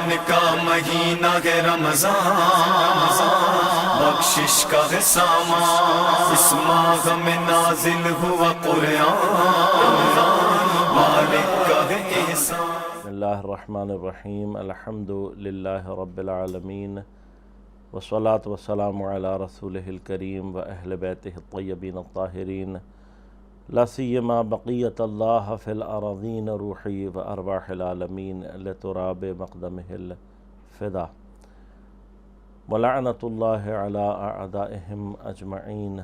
رمضان کا مہینہ ہے رمضان، بخشش کا ہے سامان، اس ماہ میں نازل ہوا قرآن، مالک کا ہے احسان۔ بسم اللہ الرحمن الرحیم، الحمد للہ رب العالمین، والصلاة والسلام علی رسولہ الکریم و اہل بیتہ الطیبین الطاہرین، لا سیما بقیت اللہ فی الارضین روحی و ارواح العالمین لتراب مقدمہ الفدا، ولعنۃ اللہ علی اعدائہم اجمعین۔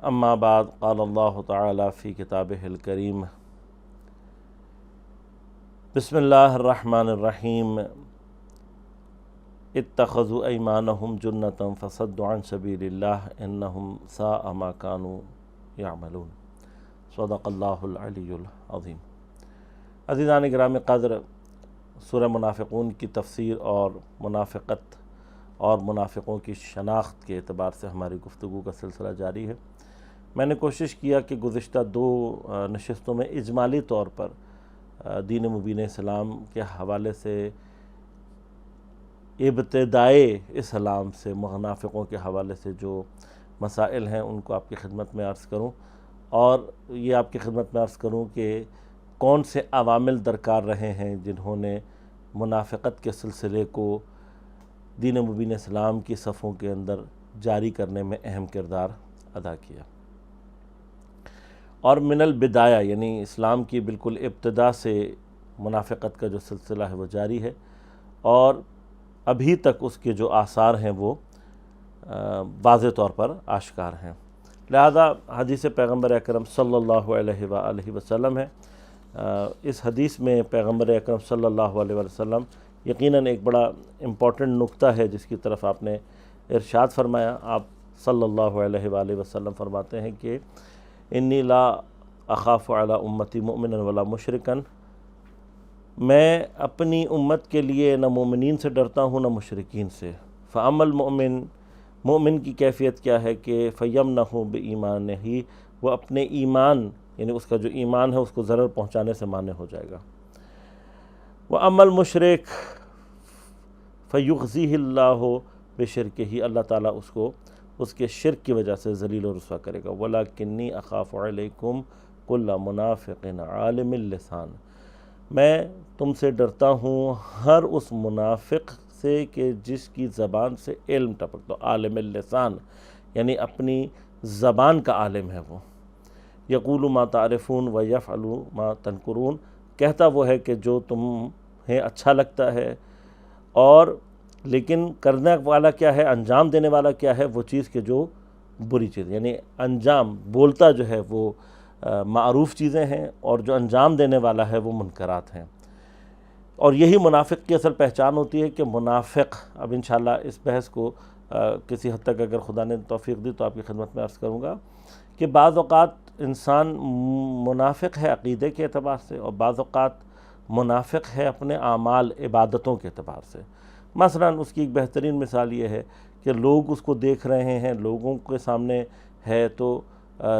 اما بعد، قال اللہ تعالی فی کتابہ الکریم، بسم اللہ الرحمن الرحیم، اتخذوا ایمانہم جنۃ فصدوا عن سبیل اللہ انہم ساء ما کانوا یعملون۔ صدق اللہ العلی العظیم۔ عزیزان گرامی قدر، سورہ منافقون کی تفسیر اور منافقت اور منافقوں کی شناخت کے اعتبار سے ہماری گفتگو کا سلسلہ جاری ہے۔ میں نے کوشش کیا کہ گزشتہ دو نشستوں میں اجمالی طور پر دین مبین اسلام کے حوالے سے، ابتدائے اسلام سے منافقوں کے حوالے سے جو مسائل ہیں ان کو آپ کی خدمت میں عرض کروں، اور یہ آپ کی خدمت میں عرض کروں کہ کون سے عوامل درکار رہے ہیں جنہوں نے منافقت کے سلسلے کو دین مبین اسلام کی صفوں کے اندر جاری کرنے میں اہم کردار ادا کیا۔ اور من البدایہ یعنی اسلام کی بالکل ابتدا سے منافقت کا جو سلسلہ ہے وہ جاری ہے، اور ابھی تک اس کے جو آثار ہیں وہ واضح طور پر آشکار ہیں۔ لہذا حدیث پیغمبر اکرم صلی اللہ علیہ وآلہ وسلم ہے۔ اس حدیث میں پیغمبر اکرم صلی اللہ علیہ وسلم یقیناً ایک بڑا امپورٹنٹ نقطہ ہے جس کی طرف آپ نے ارشاد فرمایا۔ آپ صلی اللہ علیہ وآلہ وسلم فرماتے ہیں کہ انی لا اخاف علی امتی مؤمنا ولا مشرکا، میں اپنی امت کے لیے نہ مومنین سے ڈرتا ہوں نہ مشرکین سے۔ فاما المؤمن، مومن کی کیفیت کیا ہے کہ فیمنہ بایمانہ، وہ اپنے ایمان یعنی اس کا جو ایمان ہے اس کو ضرر پہنچانے سے مانع ہو جائے گا۔ واما المشرک فیخزیہ اللہ بشرکہ، اللہ تعالیٰ اس کو اس کے شرک کی وجہ سے ذلیل و رسوا کرے گا۔ ولکنی اخاف علیکم کل منافق عالم اللسان، میں تم سے ڈرتا ہوں ہر اس منافق سے کہ جس کی زبان سے علم ٹپکتا ہو۔ عالم اللسان یعنی اپنی زبان کا عالم ہے وہ۔ یقول ما تعرفون ویفعل ما تنکرون، کہتا وہ ہے کہ جو تمہیں اچھا لگتا ہے، اور لیکن کرنے والا کیا ہے، انجام دینے والا کیا ہے، وہ چیز کہ جو بری چیز، یعنی انجام بولتا جو ہے وہ معروف چیزیں ہیں، اور جو انجام دینے والا ہے وہ منکرات ہیں۔ اور یہی منافق کی اصل پہچان ہوتی ہے کہ منافق، اب انشاءاللہ اس بحث کو کسی حد تک اگر خدا نے توفیق دی تو آپ کی خدمت میں عرض کروں گا کہ بعض اوقات انسان منافق ہے عقیدے کے اعتبار سے، اور بعض اوقات منافق ہے اپنے اعمال عبادتوں کے اعتبار سے۔ مثلا اس کی ایک بہترین مثال یہ ہے کہ لوگ اس کو دیکھ رہے ہیں، لوگوں کے سامنے ہے تو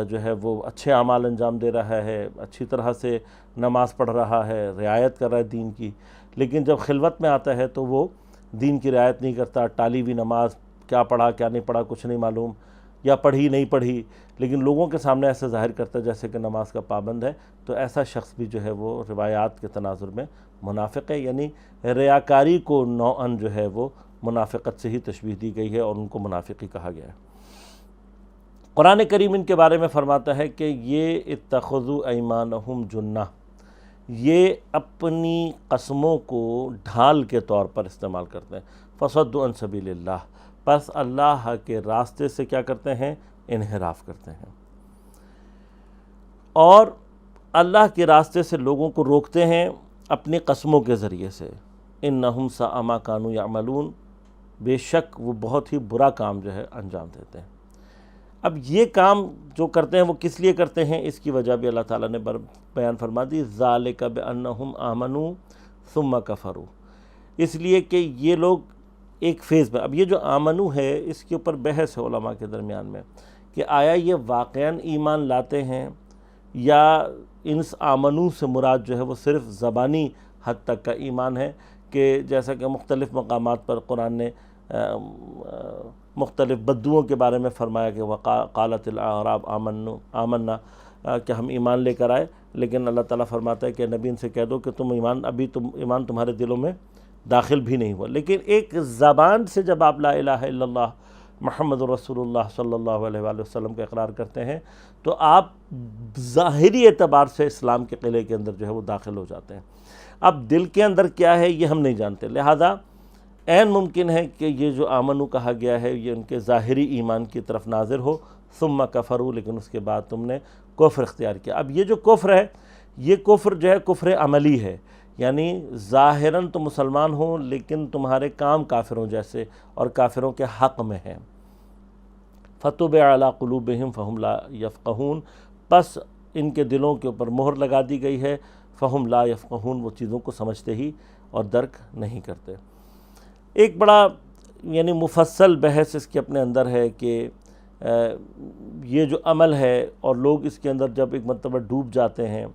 جو ہے وہ اچھے اعمال انجام دے رہا ہے، اچھی طرح سے نماز پڑھ رہا ہے، رعایت کر رہا ہے دین کی، لیکن جب خلوت میں آتا ہے تو وہ دین کی رعایت نہیں کرتا، ٹالی ہوئی نماز، کیا پڑھا کیا نہیں پڑھا کچھ نہیں معلوم، یا پڑھی نہیں پڑھی، لیکن لوگوں کے سامنے ایسے ظاہر کرتا ہے جیسے کہ نماز کا پابند ہے، تو ایسا شخص بھی جو ہے وہ روایات کے تناظر میں منافق ہے۔ یعنی ریاکاری کو نوعاً جو ہے وہ منافقت سے ہی تشبیہ دی گئی ہے اور ان کو منافقی کہا گیا ہے۔ قرآن کریم ان کے بارے میں فرماتا ہے کہ یہ اتخذوا ایمانہم جنہ، یہ اپنی قسموں کو ڈھال کے طور پر استعمال کرتے ہیں۔ فصدوا عن سبیل اللہ، پس اللہ کے راستے سے کیا کرتے ہیں، انحراف کرتے ہیں، اور اللہ کے راستے سے لوگوں کو روکتے ہیں اپنی قسموں کے ذریعے سے۔ انہم ساء ما کانوا یعملون، بے شک وہ بہت ہی برا کام جو ہے انجام دیتے ہیں۔ اب یہ کام جو کرتے ہیں وہ کس لیے کرتے ہیں، اس کی وجہ بھی اللہ تعالیٰ نے بیان فرما دی۔ ذالک بانہم آمنوا ثم کفروا، اس لیے کہ یہ لوگ ایک فیز میں، اب یہ جو آمنو ہے اس کے اوپر بحث ہے علماء کے درمیان میں کہ آیا یہ واقعاً ایمان لاتے ہیں یا ان آمنو سے مراد جو ہے وہ صرف زبانی حد تک کا ایمان ہے، کہ جیسا کہ مختلف مقامات پر قرآن نے مختلف بدوؤں کے بارے میں فرمایا کہ وقالت الاعراب آمنا کہ ہم ایمان لے کر آئے، لیکن اللہ تعالیٰ فرماتا ہے کہ نبی ان سے کہہ دو کہ ایمان تمہارے دلوں میں داخل بھی نہیں ہوا۔ لیکن ایک زبان سے جب آپ لا الہ الا اللہ محمد رسول اللہ صلی اللہ علیہ وآلہ وسلم کا اقرار کرتے ہیں تو آپ ظاہری اعتبار سے اسلام کے قلعے کے اندر جو ہے وہ داخل ہو جاتے ہیں۔ اب دل کے اندر کیا ہے یہ ہم نہیں جانتے، لہذا عین ممکن ہے کہ یہ جو آمنو کہا گیا ہے یہ ان کے ظاہری ایمان کی طرف ناظر ہو، ثم کفروا، لیکن اس کے بعد تم نے کفر اختیار کیا۔ اب یہ جو کفر ہے یہ کفر جو ہے کفر عملی ہے، یعنی ظاہراً تو مسلمان ہوں لیکن تمہارے کام کافروں جیسے اور کافروں کے حق میں ہیں۔ فَطُبِعَ عَلَىٰ قُلُوبِهِمْ فَهُمْ لَا يَفْقَهُونَ، پس ان کے دلوں کے اوپر مہر لگا دی گئی ہے، فَهُمْ لَا يَفْقَهُونَ، وہ چیزوں کو سمجھتے ہی اور درک نہیں کرتے۔ ایک بڑا یعنی مفصل بحث اس کے اپنے اندر ہے کہ یہ جو عمل ہے اور لوگ اس کے اندر جب ایک مرتبہ ڈوب جاتے ہیں،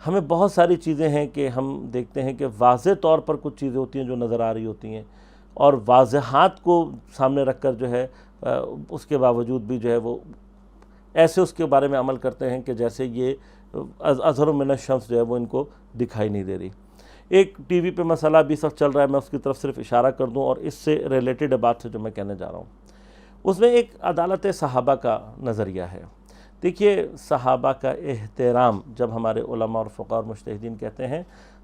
ہمیں بہت ساری چیزیں ہیں کہ ہم دیکھتے ہیں کہ واضح طور پر کچھ چیزیں ہوتی ہیں جو نظر آ رہی ہوتی ہیں، اور واضحات کو سامنے رکھ کر جو ہے اس کے باوجود بھی جو ہے وہ ایسے اس کے بارے میں عمل کرتے ہیں کہ جیسے یہ اظہر من الشمس جو ہے وہ ان کو دکھائی نہیں دے رہی۔ ایک ٹی وی پہ مسئلہ بھی سب چل رہا ہے، میں اس کی طرف صرف اشارہ کر دوں اور اس سے ریلیٹڈ بات سے جو میں کہنے جا رہا ہوں، اس میں ایک عدالت صحابہ کا نظریہ ہے۔ دیکھیے صحابہ کا احترام جب ہمارے علماء اور فقہاء اور مجتہدین کہتے ہیں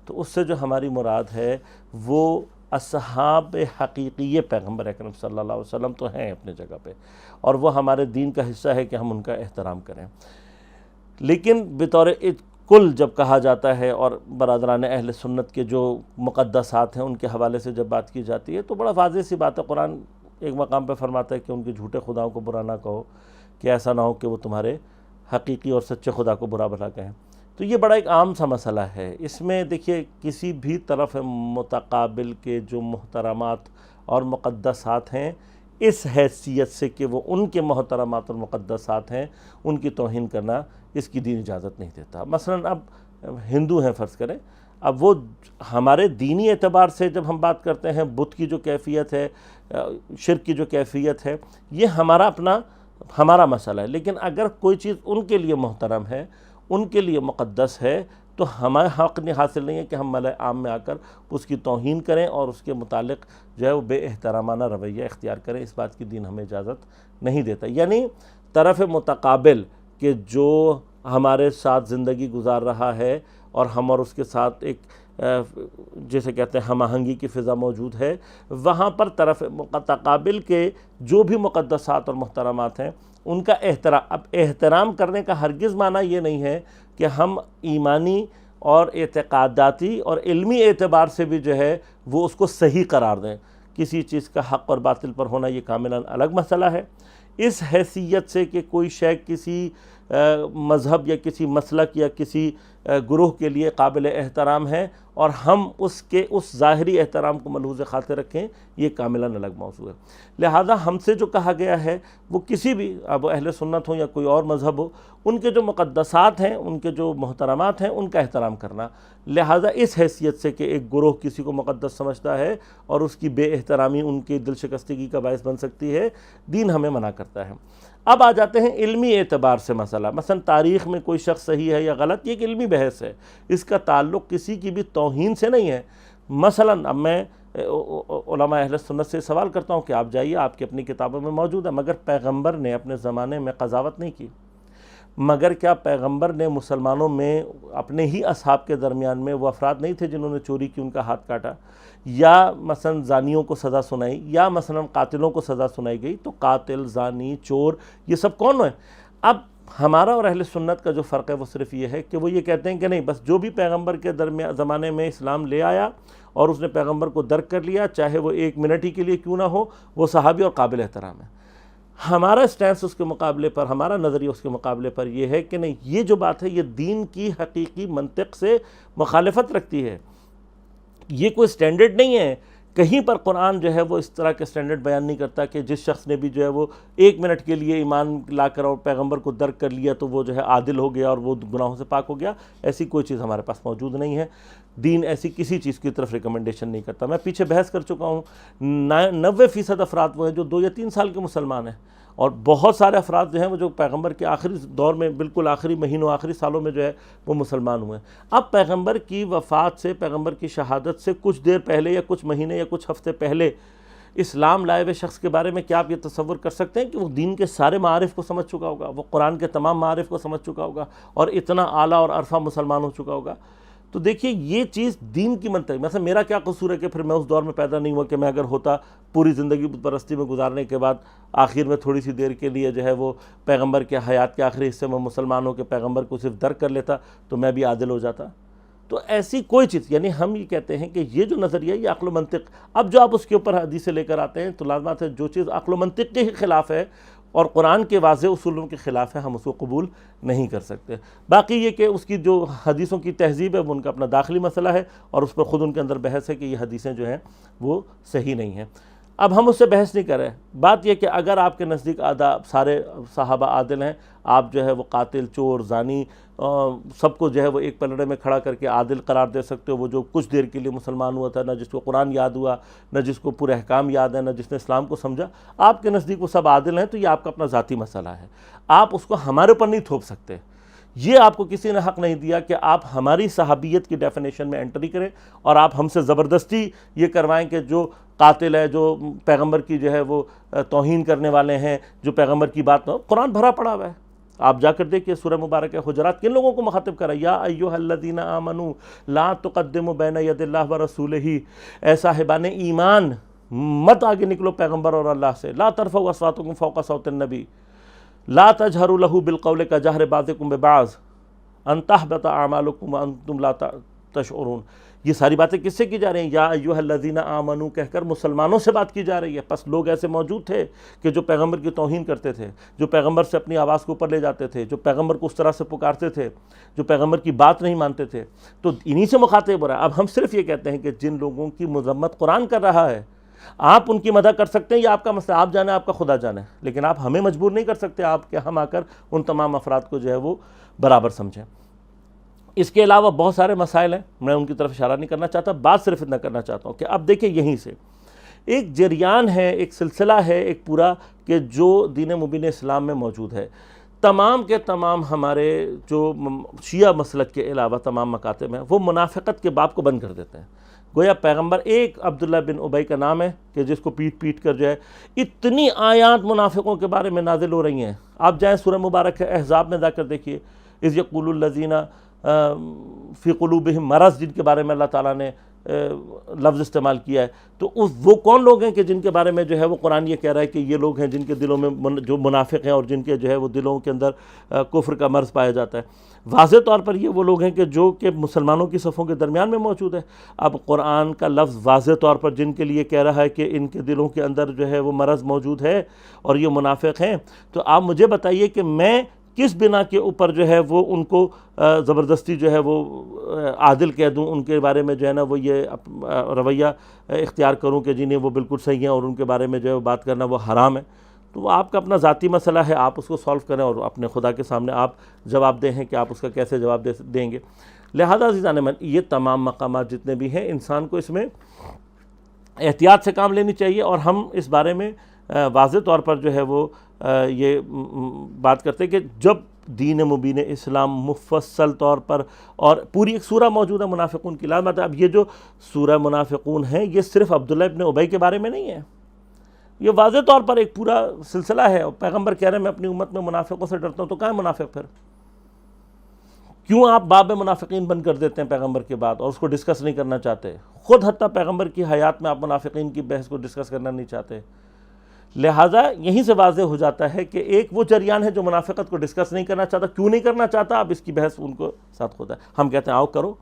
تو اس سے جو ہماری مراد ہے وہ اصحاب حقیقی پیغمبر اکرم صلی اللہ علیہ وسلم تو ہیں اپنے جگہ پہ، اور وہ ہمارے دین کا حصہ ہے کہ ہم ان کا احترام کریں، لیکن بطور کل جب کہا جاتا ہے اور برادران اہل سنت کے جو مقدسات ہیں ان کے حوالے سے جب بات کی جاتی ہے تو بڑا واضح سی بات ہے، قرآن ایک مقام پہ فرماتا ہے کہ ان کے جھوٹے خداؤں کو برا نہ کہو، کہ ایسا نہ ہو کہ وہ تمہارے حقیقی اور سچے خدا کو برا بھلا کہیں۔ تو یہ بڑا ایک عام سا مسئلہ ہے، اس میں دیکھیے کسی بھی طرف متقابل کے جو محترمات اور مقدسات ہیں اس حیثیت سے کہ وہ ان کے محترمات اور مقدسات ہیں ان کی توہین کرنا اس کی دین اجازت نہیں دیتا۔ مثلا اب ہندو ہیں فرض کریں، اب وہ ہمارے دینی اعتبار سے جب ہم بات کرتے ہیں بت کی جو کیفیت ہے، شرک کی جو کیفیت ہے، یہ ہمارا مسئلہ ہے، لیکن اگر کوئی چیز ان کے لیے محترم ہے، ان کے لیے مقدس ہے، تو ہمیں حق نہیں حاصل نہیں ہے کہ ہم ملأ عام میں آ کر اس کی توہین کریں اور اس کے متعلق جو ہے وہ بے احترامانہ رویہ اختیار کریں، اس بات کی دین ہمیں اجازت نہیں دیتا۔ یعنی طرف متقابل کہ جو ہمارے ساتھ زندگی گزار رہا ہے اور ہم اور اس کے ساتھ ایک جسے کہتے ہیں ہم آہنگی کی فضا موجود ہے، وہاں پر طرف متقابل کے جو بھی مقدسات اور محترمات ہیں ان کا احترام کرنے کا ہرگز معنی یہ نہیں ہے کہ ہم ایمانی اور اعتقاداتی اور علمی اعتبار سے بھی جو ہے وہ اس کو صحیح قرار دیں۔ کسی چیز کا حق اور باطل پر ہونا یہ کاملاً الگ مسئلہ ہے۔ اس حیثیت سے کہ کوئی شے کسی مذہب یا کسی مسلک یا کسی گروہ کے لیے قابل احترام ہے اور ہم اس ظاہری احترام کو ملحوظ خاطر رکھیں، یہ کاملاً الگ موضوع ہے۔ لہذا ہم سے جو کہا گیا ہے وہ کسی بھی اب اہل سنت ہوں یا کوئی اور مذہب ہو، ان کے جو مقدسات ہیں، ان کے جو محترمات ہیں، ان کا احترام کرنا۔ لہذا اس حیثیت سے کہ ایک گروہ کسی کو مقدس سمجھتا ہے اور اس کی بے احترامی ان کی دل شکستگی کا باعث بن سکتی ہے، دین ہمیں منع کرتا ہے۔ اب آ جاتے ہیں علمی اعتبار سے مسئلہ، مثلا تاریخ میں کوئی شخص صحیح ہے یا غلط، یہ ایک علمی بحث ہے، اس کا تعلق کسی کی بھی توہین سے نہیں ہے۔ مثلا اب میں علماء اہل سنت سے سوال کرتا ہوں کہ آپ جائیے، آپ کی اپنی کتابوں میں موجود ہے، مگر پیغمبر نے اپنے زمانے میں قضاوت نہیں کی، مگر کیا پیغمبر نے مسلمانوں میں اپنے ہی اصحاب کے درمیان میں وہ افراد نہیں تھے جنہوں نے چوری کی، ان کا ہاتھ کاٹا، یا مثلا زانیوں کو سزا سنائی، یا مثلا قاتلوں کو سزا سنائی گئی؟ تو قاتل، زانی، چور، یہ سب کون ہیں؟ اب ہمارا اور اہل سنت کا جو فرق ہے وہ صرف یہ ہے کہ وہ یہ کہتے ہیں کہ نہیں، بس جو بھی پیغمبر کے زمانے میں اسلام لے آیا اور اس نے پیغمبر کو درک کر لیا، چاہے وہ 1 منٹ ہی کے لیے کیوں نہ ہو، وہ صحابی اور قابل احترام ہے۔ ہمارا سٹینس اس کے مقابلے پر، ہمارا نظریہ اس کے مقابلے پر یہ ہے کہ نہیں، یہ جو بات ہے یہ دین کی حقیقی منطق سے مخالفت رکھتی ہے، یہ کوئی سٹینڈرڈ نہیں ہے۔ کہیں پر قرآن جو ہے وہ اس طرح کے سٹینڈرڈ بیان نہیں کرتا کہ جس شخص نے بھی جو ہے وہ 1 منٹ کے لیے ایمان لا کر اور پیغمبر کو درک کر لیا تو وہ جو ہے عادل ہو گیا اور وہ گناہوں سے پاک ہو گیا۔ ایسی کوئی چیز ہمارے پاس موجود نہیں ہے۔ دین ایسی کسی چیز کی طرف ریکمنڈیشن نہیں کرتا۔ میں پیچھے بحث کر چکا ہوں، 90% افراد وہ ہیں جو 2 یا 3 سال کے مسلمان ہیں، اور بہت سارے افراد جو ہیں وہ جو پیغمبر کے آخری دور میں، بالکل آخری مہینوں آخری سالوں میں جو ہے وہ مسلمان ہوئے ہیں۔ اب پیغمبر کی وفات سے، پیغمبر کی شہادت سے کچھ دیر پہلے یا کچھ مہینے یا کچھ ہفتے پہلے اسلام لائے ہوئے شخص کے بارے میں کیا آپ یہ تصور کر سکتے ہیں کہ وہ دین کے سارے معارف کو سمجھ چکا ہوگا، وہ قرآن کے تمام معارف کو سمجھ چکا ہوگا اور اتنا اعلیٰ اور عرفہ مسلمان ہو چکا ہوگا؟ تو دیکھیے یہ چیز دین کی منطق، مثلا میرا کیا قصور ہے کہ پھر میں اس دور میں پیدا نہیں ہوا کہ میں اگر ہوتا پوری زندگی بت پرستی میں گزارنے کے بعد آخر میں تھوڑی سی دیر کے لیے جو ہے وہ پیغمبر کے حیات کے آخری حصے میں مسلمان ہو کے پیغمبر کو صرف درک کر لیتا تو میں بھی عادل ہو جاتا۔ تو ایسی کوئی چیز، یعنی ہم یہ کہتے ہیں کہ یہ جو نظریہ یہ عقل و منطق، اب جو آپ اس کے اوپر حدیثیں لے کر آتے ہیں تو لازمات ہے جو چیز عقل و منطق کے خلاف ہے اور قرآن کے واضح اصولوں کے خلاف ہے ہم اس کو قبول نہیں کر سکتے۔ باقی یہ کہ اس کی جو حدیثوں کی تہذیب ہے وہ ان کا اپنا داخلی مسئلہ ہے اور اس پر خود ان کے اندر بحث ہے کہ یہ حدیثیں جو ہیں وہ صحیح نہیں ہیں۔ اب ہم اس سے بحث نہیں کر رہے، بات یہ کہ اگر آپ کے نزدیک سارے صحابہ عادل ہیں، آپ جو ہے وہ قاتل، چور، زانی سب کو جو ہے وہ ایک پلڑے میں کھڑا کر کے عادل قرار دے سکتے ہو، وہ جو کچھ دیر کے لیے مسلمان ہوا تھا، نہ جس کو قرآن یاد ہوا، نہ جس کو پورے احکام یاد ہیں، نہ جس نے اسلام کو سمجھا، آپ کے نزدیک وہ سب عادل ہیں، تو یہ آپ کا اپنا ذاتی مسئلہ ہے، آپ اس کو ہمارے اوپر نہیں تھوپ سکتے۔ یہ آپ کو کسی نے حق نہیں دیا کہ آپ ہماری صحابیت کی ڈیفینیشن میں انٹری کریں اور آپ ہم سے زبردستی یہ کروائیں کہ جو قاتل ہے، جو پیغمبر کی جو ہے وہ توہین کرنے والے ہیں، جو پیغمبر کی بات نہ، قرآن بھرا پڑا ہوا ہے۔ آپ جا کر دیکھیے سورہ مبارک حجرات کن لوگوں کو مخاطب کرا، یا ایھا الذین آمنوا لا تقدموا بین ید اللہ ورسولہ، اے صاحبان ایمان مت آگے نکلو پیغمبر اور اللہ سے، لا ترفعوا اصواتکم فوق صوت النبی، لا تجہروا لہ بالقول کجہر بعضکم ببعض ان تحبط اعمالکم وانتم لا تشعرون۔ یہ ساری باتیں کس سے کی جا رہی ہیں؟ یا ایھا الذین آمنوا کہہ کر مسلمانوں سے بات کی جا رہی ہے۔ پس لوگ ایسے موجود تھے کہ جو پیغمبر کی توہین کرتے تھے، جو پیغمبر سے اپنی آواز کو اوپر لے جاتے تھے، جو پیغمبر کو اس طرح سے پکارتے تھے، جو پیغمبر کی بات نہیں مانتے تھے، تو انہی سے مخاطب ہو رہا ہے۔ اب ہم صرف یہ کہتے ہیں کہ جن لوگوں کی مذمت قرآن کر رہا ہے، آپ ان کی مدح کر سکتے ہیں، یہ آپ کا مسئلہ، آپ جانے آپ کا خدا جانے، لیکن آپ ہمیں مجبور نہیں کر سکتے آپ کہ ہم آ کر ان تمام افراد کو جو ہے وہ برابر سمجھیں۔ اس کے علاوہ بہت سارے مسائل ہیں، میں ان کی طرف اشارہ نہیں کرنا چاہتا، بات صرف اتنا کرنا چاہتا ہوں کہ اب دیکھیں یہیں سے ایک جریان ہے، ایک سلسلہ ہے، ایک پورا کہ جو دین مبین اسلام میں موجود ہے۔ تمام کے تمام ہمارے جو شیعہ مسلک کے علاوہ تمام مکاتب ہیں وہ منافقت کے باب کو بند کر دیتے ہیں۔ گویا پیغمبر، ایک عبداللہ بن ابی کا نام ہے کہ جس کو پیٹ پیٹ کر جو ہے اتنی آیات منافقوں کے بارے میں نازل ہو رہی ہیں۔ آپ جائیں سورہ مبارک احزاب میں جا کر دیکھیے، اذ یقول الذین فی قلوبہم مرض، جن کے بارے میں اللہ تعالیٰ نے لفظ استعمال کیا ہے، تو وہ کون لوگ ہیں کہ جن کے بارے میں جو ہے وہ قرآن یہ کہہ رہا ہے کہ یہ لوگ ہیں جن کے دلوں میں جو منافق ہیں اور جن کے جو ہے وہ دلوں کے اندر کفر کا مرض پایا جاتا ہے۔ واضح طور پر یہ وہ لوگ ہیں کہ جو کہ مسلمانوں کی صفوں کے درمیان میں موجود ہے۔ اب قرآن کا لفظ واضح طور پر جن کے لیے کہہ رہا ہے کہ ان کے دلوں کے اندر جو ہے وہ مرض موجود ہے اور یہ منافق ہیں، تو آپ مجھے بتائیے کہ میں کس بنا کے اوپر جو ہے وہ ان کو زبردستی جو ہے وہ عادل کہہ دوں، ان کے بارے میں جو ہے نا وہ یہ رویہ اختیار کروں کہ جنہیں وہ بالکل صحیح ہیں اور ان کے بارے میں جو ہے بات کرنا وہ حرام ہے؟ تو وہ آپ کا اپنا ذاتی مسئلہ ہے، آپ اس کو سولو کریں اور اپنے خدا کے سامنے آپ جواب دیں کہ آپ اس کا کیسے جواب دیں گے۔ لہذا عزیزان من، یہ تمام مقامات جتنے بھی ہیں انسان کو اس میں احتیاط سے کام لینی چاہیے، اور ہم اس بارے میں واضح طور پر جو ہے وہ یہ بات کرتے ہیں کہ جب دین مبین اسلام مفصل طور پر، اور پوری ایک سورہ موجود ہے منافقون کی، لازمات ہے۔ اب یہ جو سورہ منافقون ہیں یہ صرف عبداللہ ابن ابی کے بارے میں نہیں ہے، یہ واضح طور پر ایک پورا سلسلہ ہے۔ اور پیغمبر کہہ رہے ہیں میں اپنی امت میں منافقوں سے ڈرتا ہوں، تو کہاں ہے منافق پھر؟ کیوں آپ باب منافقین بند کر دیتے ہیں پیغمبر کے بعد اور اس کو ڈسکس نہیں کرنا چاہتے؟ خود حتیٰ پیغمبر کی حیات میں آپ منافقین کی بحث کو ڈسکس کرنا نہیں چاہتے۔ لہٰذا یہیں سے واضح ہو جاتا ہے کہ ایک وہ جریان ہے جو منافقت کو ڈسکس نہیں کرنا چاہتا۔ کیوں نہیں کرنا چاہتا؟ اب اس کی بحث ان کو ساتھ ہوتا ہے۔ ہم کہتے ہیں آؤ کرو،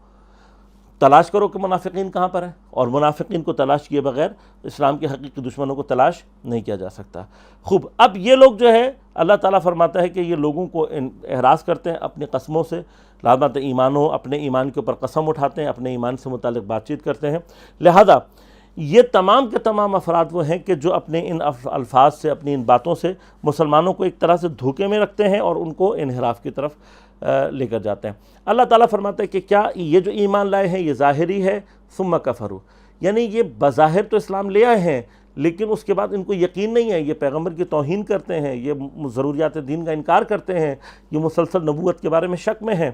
تلاش کرو کہ منافقین کہاں پر ہیں، اور منافقین کو تلاش کیے بغیر اسلام کے حقیقی دشمنوں کو تلاش نہیں کیا جا سکتا۔ خوب، اب یہ لوگ جو ہے اللہ تعالیٰ فرماتا ہے کہ یہ لوگوں کو احراز کرتے ہیں اپنی قسموں سے، لازمات ایمان ہو، اپنے ایمان کے اوپر قسم اٹھاتے ہیں، اپنے ایمان سے متعلق بات چیت کرتے ہیں۔ لہذا یہ تمام کے تمام افراد وہ ہیں کہ جو اپنے ان الفاظ سے، اپنی ان باتوں سے مسلمانوں کو ایک طرح سے دھوکے میں رکھتے ہیں اور ان کو انحراف کی طرف لے کر جاتے ہیں۔ اللہ تعالیٰ فرماتا ہے کہ کیا یہ جو ایمان لائے ہیں یہ ظاہری ہے، ثم کفروا، یعنی یہ بظاہر تو اسلام لے آئے ہیں لیکن اس کے بعد ان کو یقین نہیں ہے، یہ پیغمبر کی توہین کرتے ہیں، یہ ضروریات دین کا انکار کرتے ہیں، یہ مسلسل نبوت کے بارے میں شک میں ہیں،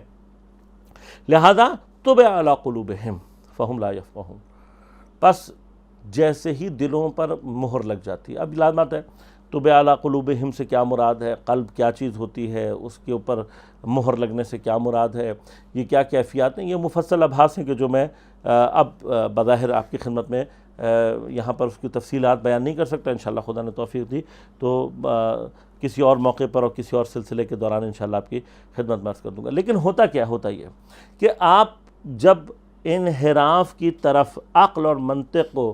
لہذا طبع علی قلوبہم فہم لا یفقہون، پس جیسے ہی دلوں پر مہر لگ جاتی ہے۔ اب علامات ہے طبع علی قلوبہم سے کیا مراد ہے، قلب کیا چیز ہوتی ہے، اس کے اوپر مہر لگنے سے کیا مراد ہے، یہ کیا کیفیات ہیں، یہ مفصل ابحاث ہیں کہ جو میں اب بظاہر آپ کی خدمت میں یہاں پر اس کی تفصیلات بیان نہیں کر سکتا، انشاءاللہ خدا نے توفیق دی تو کسی اور موقع پر اور کسی اور سلسلے کے دوران انشاءاللہ آپ کی خدمت میں عرض کر دوں گا۔ لیکن ہوتا کیا ہوتا یہ کہ آپ جب انحراف کی طرف عقل اور منطق کو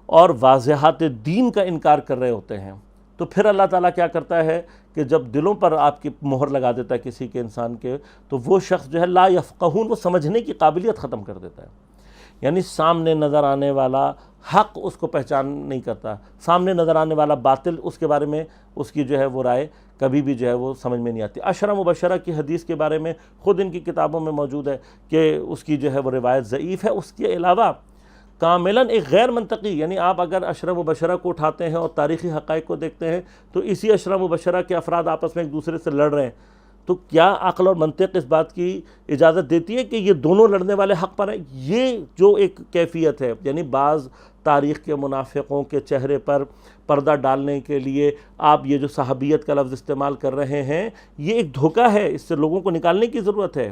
اور واضحات دین کا انکار کر رہے ہوتے ہیں تو پھر اللہ تعالیٰ کیا کرتا ہے کہ جب دلوں پر آپ کی مہر لگا دیتا ہے کسی کے انسان کے، تو وہ شخص جو ہے لا یفقہون، وہ سمجھنے کی قابلیت ختم کر دیتا ہے، یعنی سامنے نظر آنے والا حق اس کو پہچان نہیں کرتا، سامنے نظر آنے والا باطل اس کے بارے میں اس کی جو ہے وہ رائے کبھی بھی جو ہے وہ سمجھ میں نہیں آتی۔ عشرہ مبشرہ کی حدیث کے بارے میں خود ان کی کتابوں میں موجود ہے کہ اس کی جو ہے وہ روایت ضعیف ہے، اس کے علاوہ کاملاً ایک غیر منطقی، یعنی آپ اگر عشرہ مبشرہ کو اٹھاتے ہیں اور تاریخی حقائق کو دیکھتے ہیں تو اسی عشرہ مبشرہ کے افراد آپس میں ایک دوسرے سے لڑ رہے ہیں، تو کیا عقل اور منطق اس بات کی اجازت دیتی ہے کہ یہ دونوں لڑنے والے حق پر ہیں؟ یہ جو ایک کیفیت ہے، یعنی بعض تاریخ کے منافقوں کے چہرے پر پردہ ڈالنے کے لیے آپ یہ جو صحابیت کا لفظ استعمال کر رہے ہیں، یہ ایک دھوکہ ہے، اس سے لوگوں کو نکالنے کی ضرورت ہے۔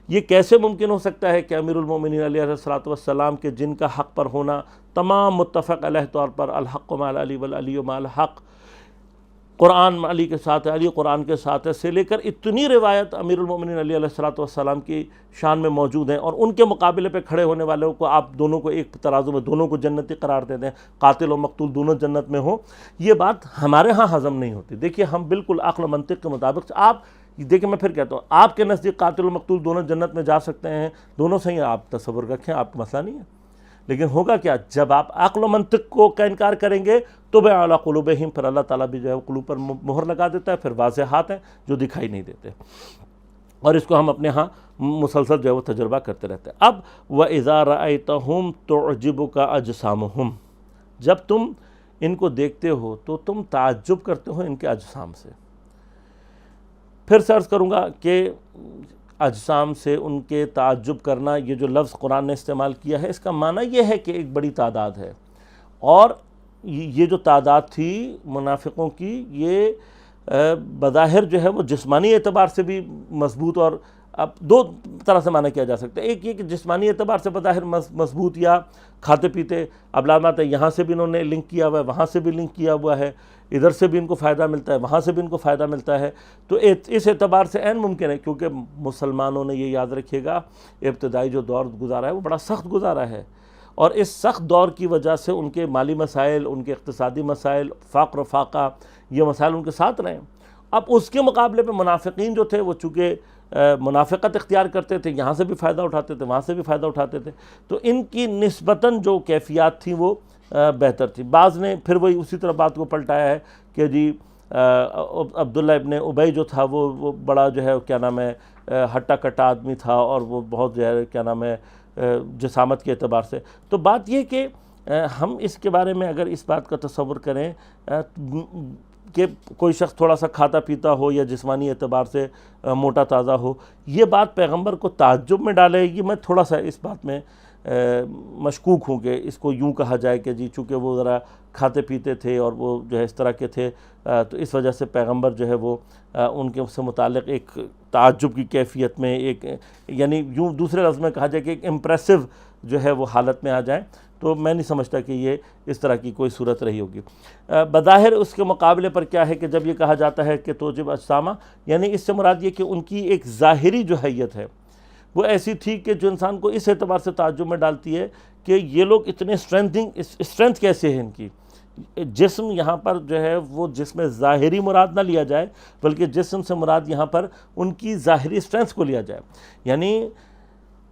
یہ کیسے ممکن ہو سکتا ہے کہ امیر المومنین علیہ الصلوۃ والسلام کے جن کا حق پر ہونا تمام متفق علیہ طور پر الحق مع علی والعلی مع الحق، قرآن علی کے ساتھ ہے، علی قرآن کے ساتھ ہے، سے لے کر اتنی روایت امیر المومنین علیہ الصلوۃ والسلام کی شان میں موجود ہیں، اور ان کے مقابلے پہ کھڑے ہونے والوں کو آپ دونوں کو ایک ترازو میں دونوں کو جنتی قرار دے دیں، قاتل و مقتول دونوں جنت میں ہوں، یہ بات ہمارے ہاں ہضم نہیں ہوتی۔ دیکھیے ہم بالکل عقل و منطق کے مطابق آپ دیکھیں، میں پھر کہتا ہوں آپ کے نزدیک قاتل و مقتول دونوں جنت میں جا سکتے ہیں، دونوں صحیح ہیں، آپ تصور رکھیں، آپ کو مسئلہ نہیں ہے، لیکن ہوگا کیا جب آپ عقل و منطق کو کا انکار کریں گے تو طبع علی قلوبہم، پھر اللہ تعالیٰ بھی جو ہے قلوب پر مہر لگا دیتا ہے، پھر واضحات ہیں جو دکھائی نہیں دیتے، اور اس کو ہم اپنے ہاں مسلسل جو ہے وہ تجربہ کرتے رہتے ہیں۔ اب وَإِذَا رَأَيْتَهُمْ تُعْجِبُكَ أَجْسَامُهُمْ، جب تم ان کو دیکھتے ہو تو تم تعجب کرتے ہو ان کے اجسام سے۔ پھر سے عرض کروں گا کہ اجسام سے ان کے تعجب کرنا، یہ جو لفظ قرآن نے استعمال کیا ہے، اس کا معنی یہ ہے کہ ایک بڑی تعداد ہے، اور یہ جو تعداد تھی منافقوں کی، یہ بظاہر جو ہے وہ جسمانی اعتبار سے بھی مضبوط، اور اب دو طرح سے معنی کیا جا سکتا ہے، ایک یہ کہ جسمانی اعتبار سے بظاہر مضبوط یا کھاتے پیتے، اب علامات ہے یہاں سے بھی انہوں نے لنک کیا ہوا ہے، وہاں سے بھی لنک کیا ہوا ہے، ادھر سے بھی ان کو فائدہ ملتا ہے، وہاں سے بھی ان کو فائدہ ملتا ہے، تو اس اعتبار سے عین ممکن ہے، کیونکہ مسلمانوں نے یہ یاد رکھیے گا ابتدائی جو دور گزارا ہے وہ بڑا سخت گزارا ہے، اور اس سخت دور کی وجہ سے ان کے مالی مسائل، ان کے اقتصادی مسائل، فقر و فاقہ، یہ مسائل ان کے ساتھ رہے ہیں۔ اب اس کے مقابلے پہ منافقین جو تھے وہ چونکہ منافقت اختیار کرتے تھے، یہاں سے بھی فائدہ اٹھاتے تھے، وہاں سے بھی فائدہ اٹھاتے تھے، تو ان کی نسبتاً جو کیفیات تھیں وہ بہتر تھی۔ بعض نے پھر وہی اسی طرح بات کو پلٹایا ہے کہ جی عبداللہ ابن ابی جو تھا وہ بڑا جو ہے کیا نام ہے ہٹا کٹا آدمی تھا، اور وہ بہت جو ہے کیا نام ہے جسامت کے اعتبار سے۔ تو بات یہ کہ ہم اس کے بارے میں اگر اس بات کا تصور کریں کہ کوئی شخص تھوڑا سا کھاتا پیتا ہو یا جسمانی اعتبار سے موٹا تازہ ہو، یہ بات پیغمبر کو تعجب میں ڈالے گی، میں تھوڑا سا اس بات میں مشکوک ہوں کہ اس کو یوں کہا جائے کہ جی چونکہ وہ ذرا کھاتے پیتے تھے اور وہ جو ہے اس طرح کے تھے، تو اس وجہ سے پیغمبر جو ہے وہ ان کے سے متعلق ایک تعجب کی کیفیت میں، ایک یعنی یوں دوسرے لفظ میں کہا جائے کہ ایک امپریسو جو ہے وہ حالت میں آ جائیں، تو میں نہیں سمجھتا کہ یہ اس طرح کی کوئی صورت رہی ہوگی۔ بظاہر اس کے مقابلے پر کیا ہے کہ جب یہ کہا جاتا ہے کہ توجب اجسامہ، یعنی اس سے مراد یہ کہ ان کی ایک ظاہری جو حیت ہے وہ ایسی تھی کہ جو انسان کو اس اعتبار سے تعجب میں ڈالتی ہے کہ یہ لوگ اتنے اسٹرینتھ کیسے ہے ان کی۔ جسم یہاں پر جو ہے وہ جسم ظاہری مراد نہ لیا جائے، بلکہ جسم سے مراد یہاں پر ان کی ظاہری اسٹرینتھ کو لیا جائے، یعنی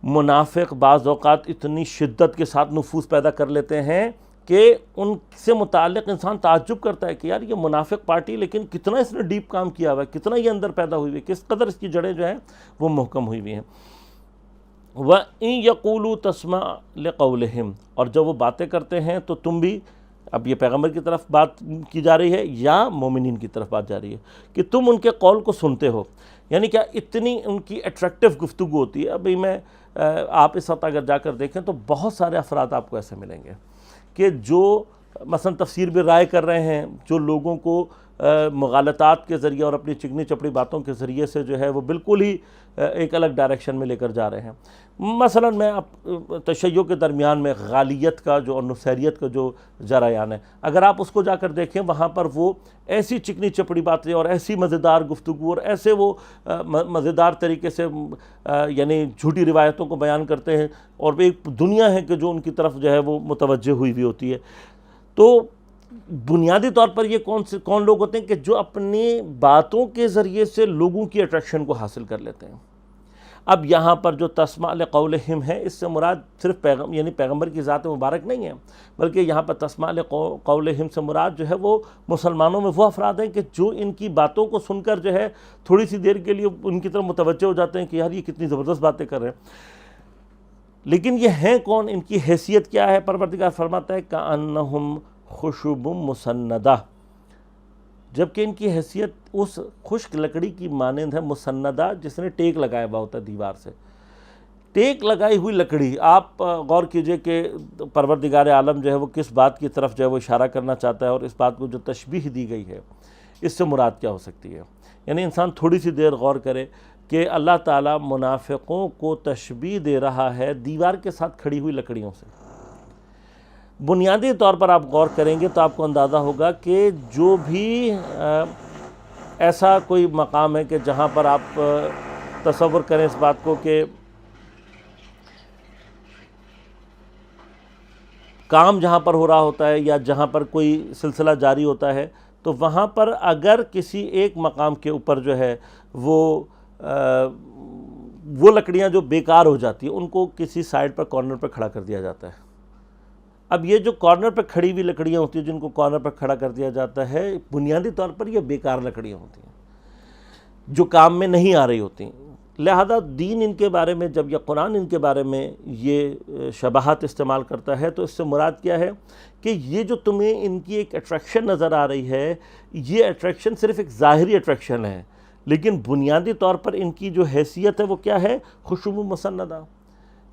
منافق بعض اوقات اتنی شدت کے ساتھ نفوذ پیدا کر لیتے ہیں کہ ان سے متعلق انسان تعجب کرتا ہے کہ یار یہ منافق پارٹی لیکن کتنا اس نے ڈیپ کام کیا ہوا ہے، کتنا یہ اندر پیدا ہوئی ہوئی ہے، کس قدر اس کی جڑیں جو ہیں وہ محکم ہوئی ہوئی ہیں۔ وَإِن يَقُولُوا تَسْمَعْ لِقَوْلِهِمْ، اور جب وہ باتیں کرتے ہیں تو تم بھی، اب یہ پیغمبر کی طرف بات کی جا رہی ہے یا مومنین کی طرف بات جا رہی ہے کہ تم ان کے قول کو سنتے ہو، یعنی کیا اتنی ان کی اٹریکٹیو گفتگو ہوتی ہے۔ ابھی میں آپ اس وقت اگر جا کر دیکھیں تو بہت سارے افراد آپ کو ایسے ملیں گے کہ جو مثلا تفسیر بھی رائے کر رہے ہیں، جو لوگوں کو مغالطات کے ذریعے اور اپنی چکنی چپڑی باتوں کے ذریعے سے جو ہے وہ بالکل ہی ایک الگ ڈائریکشن میں لے کر جا رہے ہیں۔ مثلا میں تشیع کے درمیان میں غالیت کا جو اور نصیریت کا جو جریان ہے، اگر آپ اس کو جا کر دیکھیں وہاں پر وہ ایسی چکنی چپڑی باتیں اور ایسی مزیدار گفتگو اور ایسے وہ مزیدار طریقے سے یعنی جھوٹی روایتوں کو بیان کرتے ہیں، اور ایک دنیا ہے کہ جو ان کی طرف جو ہے وہ متوجہ ہوئی ہوئی ہوتی ہے۔ تو بنیادی طور پر یہ کون لوگ ہوتے ہیں کہ جو اپنی باتوں کے ذریعے سے لوگوں کی اٹریکشن کو حاصل کر لیتے ہیں۔ اب یہاں پر جو تسمع لقولہم ہے، اس سے مراد صرف یعنی پیغمبر کی ذات مبارک نہیں ہے، بلکہ یہاں پر تسمع لقولہم سے مراد جو ہے وہ مسلمانوں میں وہ افراد ہیں کہ جو ان کی باتوں کو سن کر جو ہے تھوڑی سی دیر کے لیے ان کی طرف متوجہ ہو جاتے ہیں کہ یار یہ کتنی زبردست باتیں کر رہے ہیں۔ لیکن یہ ہیں کون، ان کی حیثیت کیا ہے؟ پروردگار فرماتا ہے کأنہم خشب مسندہ، جبکہ ان کی حیثیت اس خشک لکڑی کی مانند ہے، مسندہ جس نے ٹیک لگایا ہوا ہوتا ہے دیوار سے، ٹیک لگائی ہوئی لکڑی۔ آپ غور کیجئے کہ پروردگار عالم جو ہے وہ کس بات کی طرف جو ہے وہ اشارہ کرنا چاہتا ہے، اور اس بات کو جو تشبیہ دی گئی ہے اس سے مراد کیا ہو سکتی ہے۔ یعنی انسان تھوڑی سی دیر غور کرے کہ اللہ تعالیٰ منافقوں کو تشبیہ دے رہا ہے دیوار کے ساتھ کھڑی ہوئی لکڑیوں سے۔ بنیادی طور پر آپ غور کریں گے تو آپ کو اندازہ ہوگا کہ جو بھی ایسا کوئی مقام ہے کہ جہاں پر آپ تصور کریں اس بات کو کہ کام جہاں پر ہو رہا ہوتا ہے یا جہاں پر کوئی سلسلہ جاری ہوتا ہے، تو وہاں پر اگر کسی ایک مقام کے اوپر جو ہے وہ لکڑیاں جو بیکار ہو جاتی ہیں ان کو کسی سائڈ پر کارنر پر کھڑا کر دیا جاتا ہے۔ اب یہ جو کارنر پر کھڑی ہوئی لکڑیاں ہوتی ہیں جن کو کارنر پر کھڑا کر دیا جاتا ہے، بنیادی طور پر یہ بیکار لکڑیاں ہوتی ہیں جو کام میں نہیں آ رہی ہوتی ہیں۔ لہذا دین ان کے بارے میں، جب یہ قرآن ان کے بارے میں یہ شباہت استعمال کرتا ہے تو اس سے مراد کیا ہے کہ یہ جو تمہیں ان کی ایک اٹریکشن نظر آ رہی ہے، یہ اٹریکشن صرف ایک ظاہری اٹریکشن ہے، لیکن بنیادی طور پر ان کی جو حیثیت ہے وہ کیا ہے؟ خشب مسندہ۔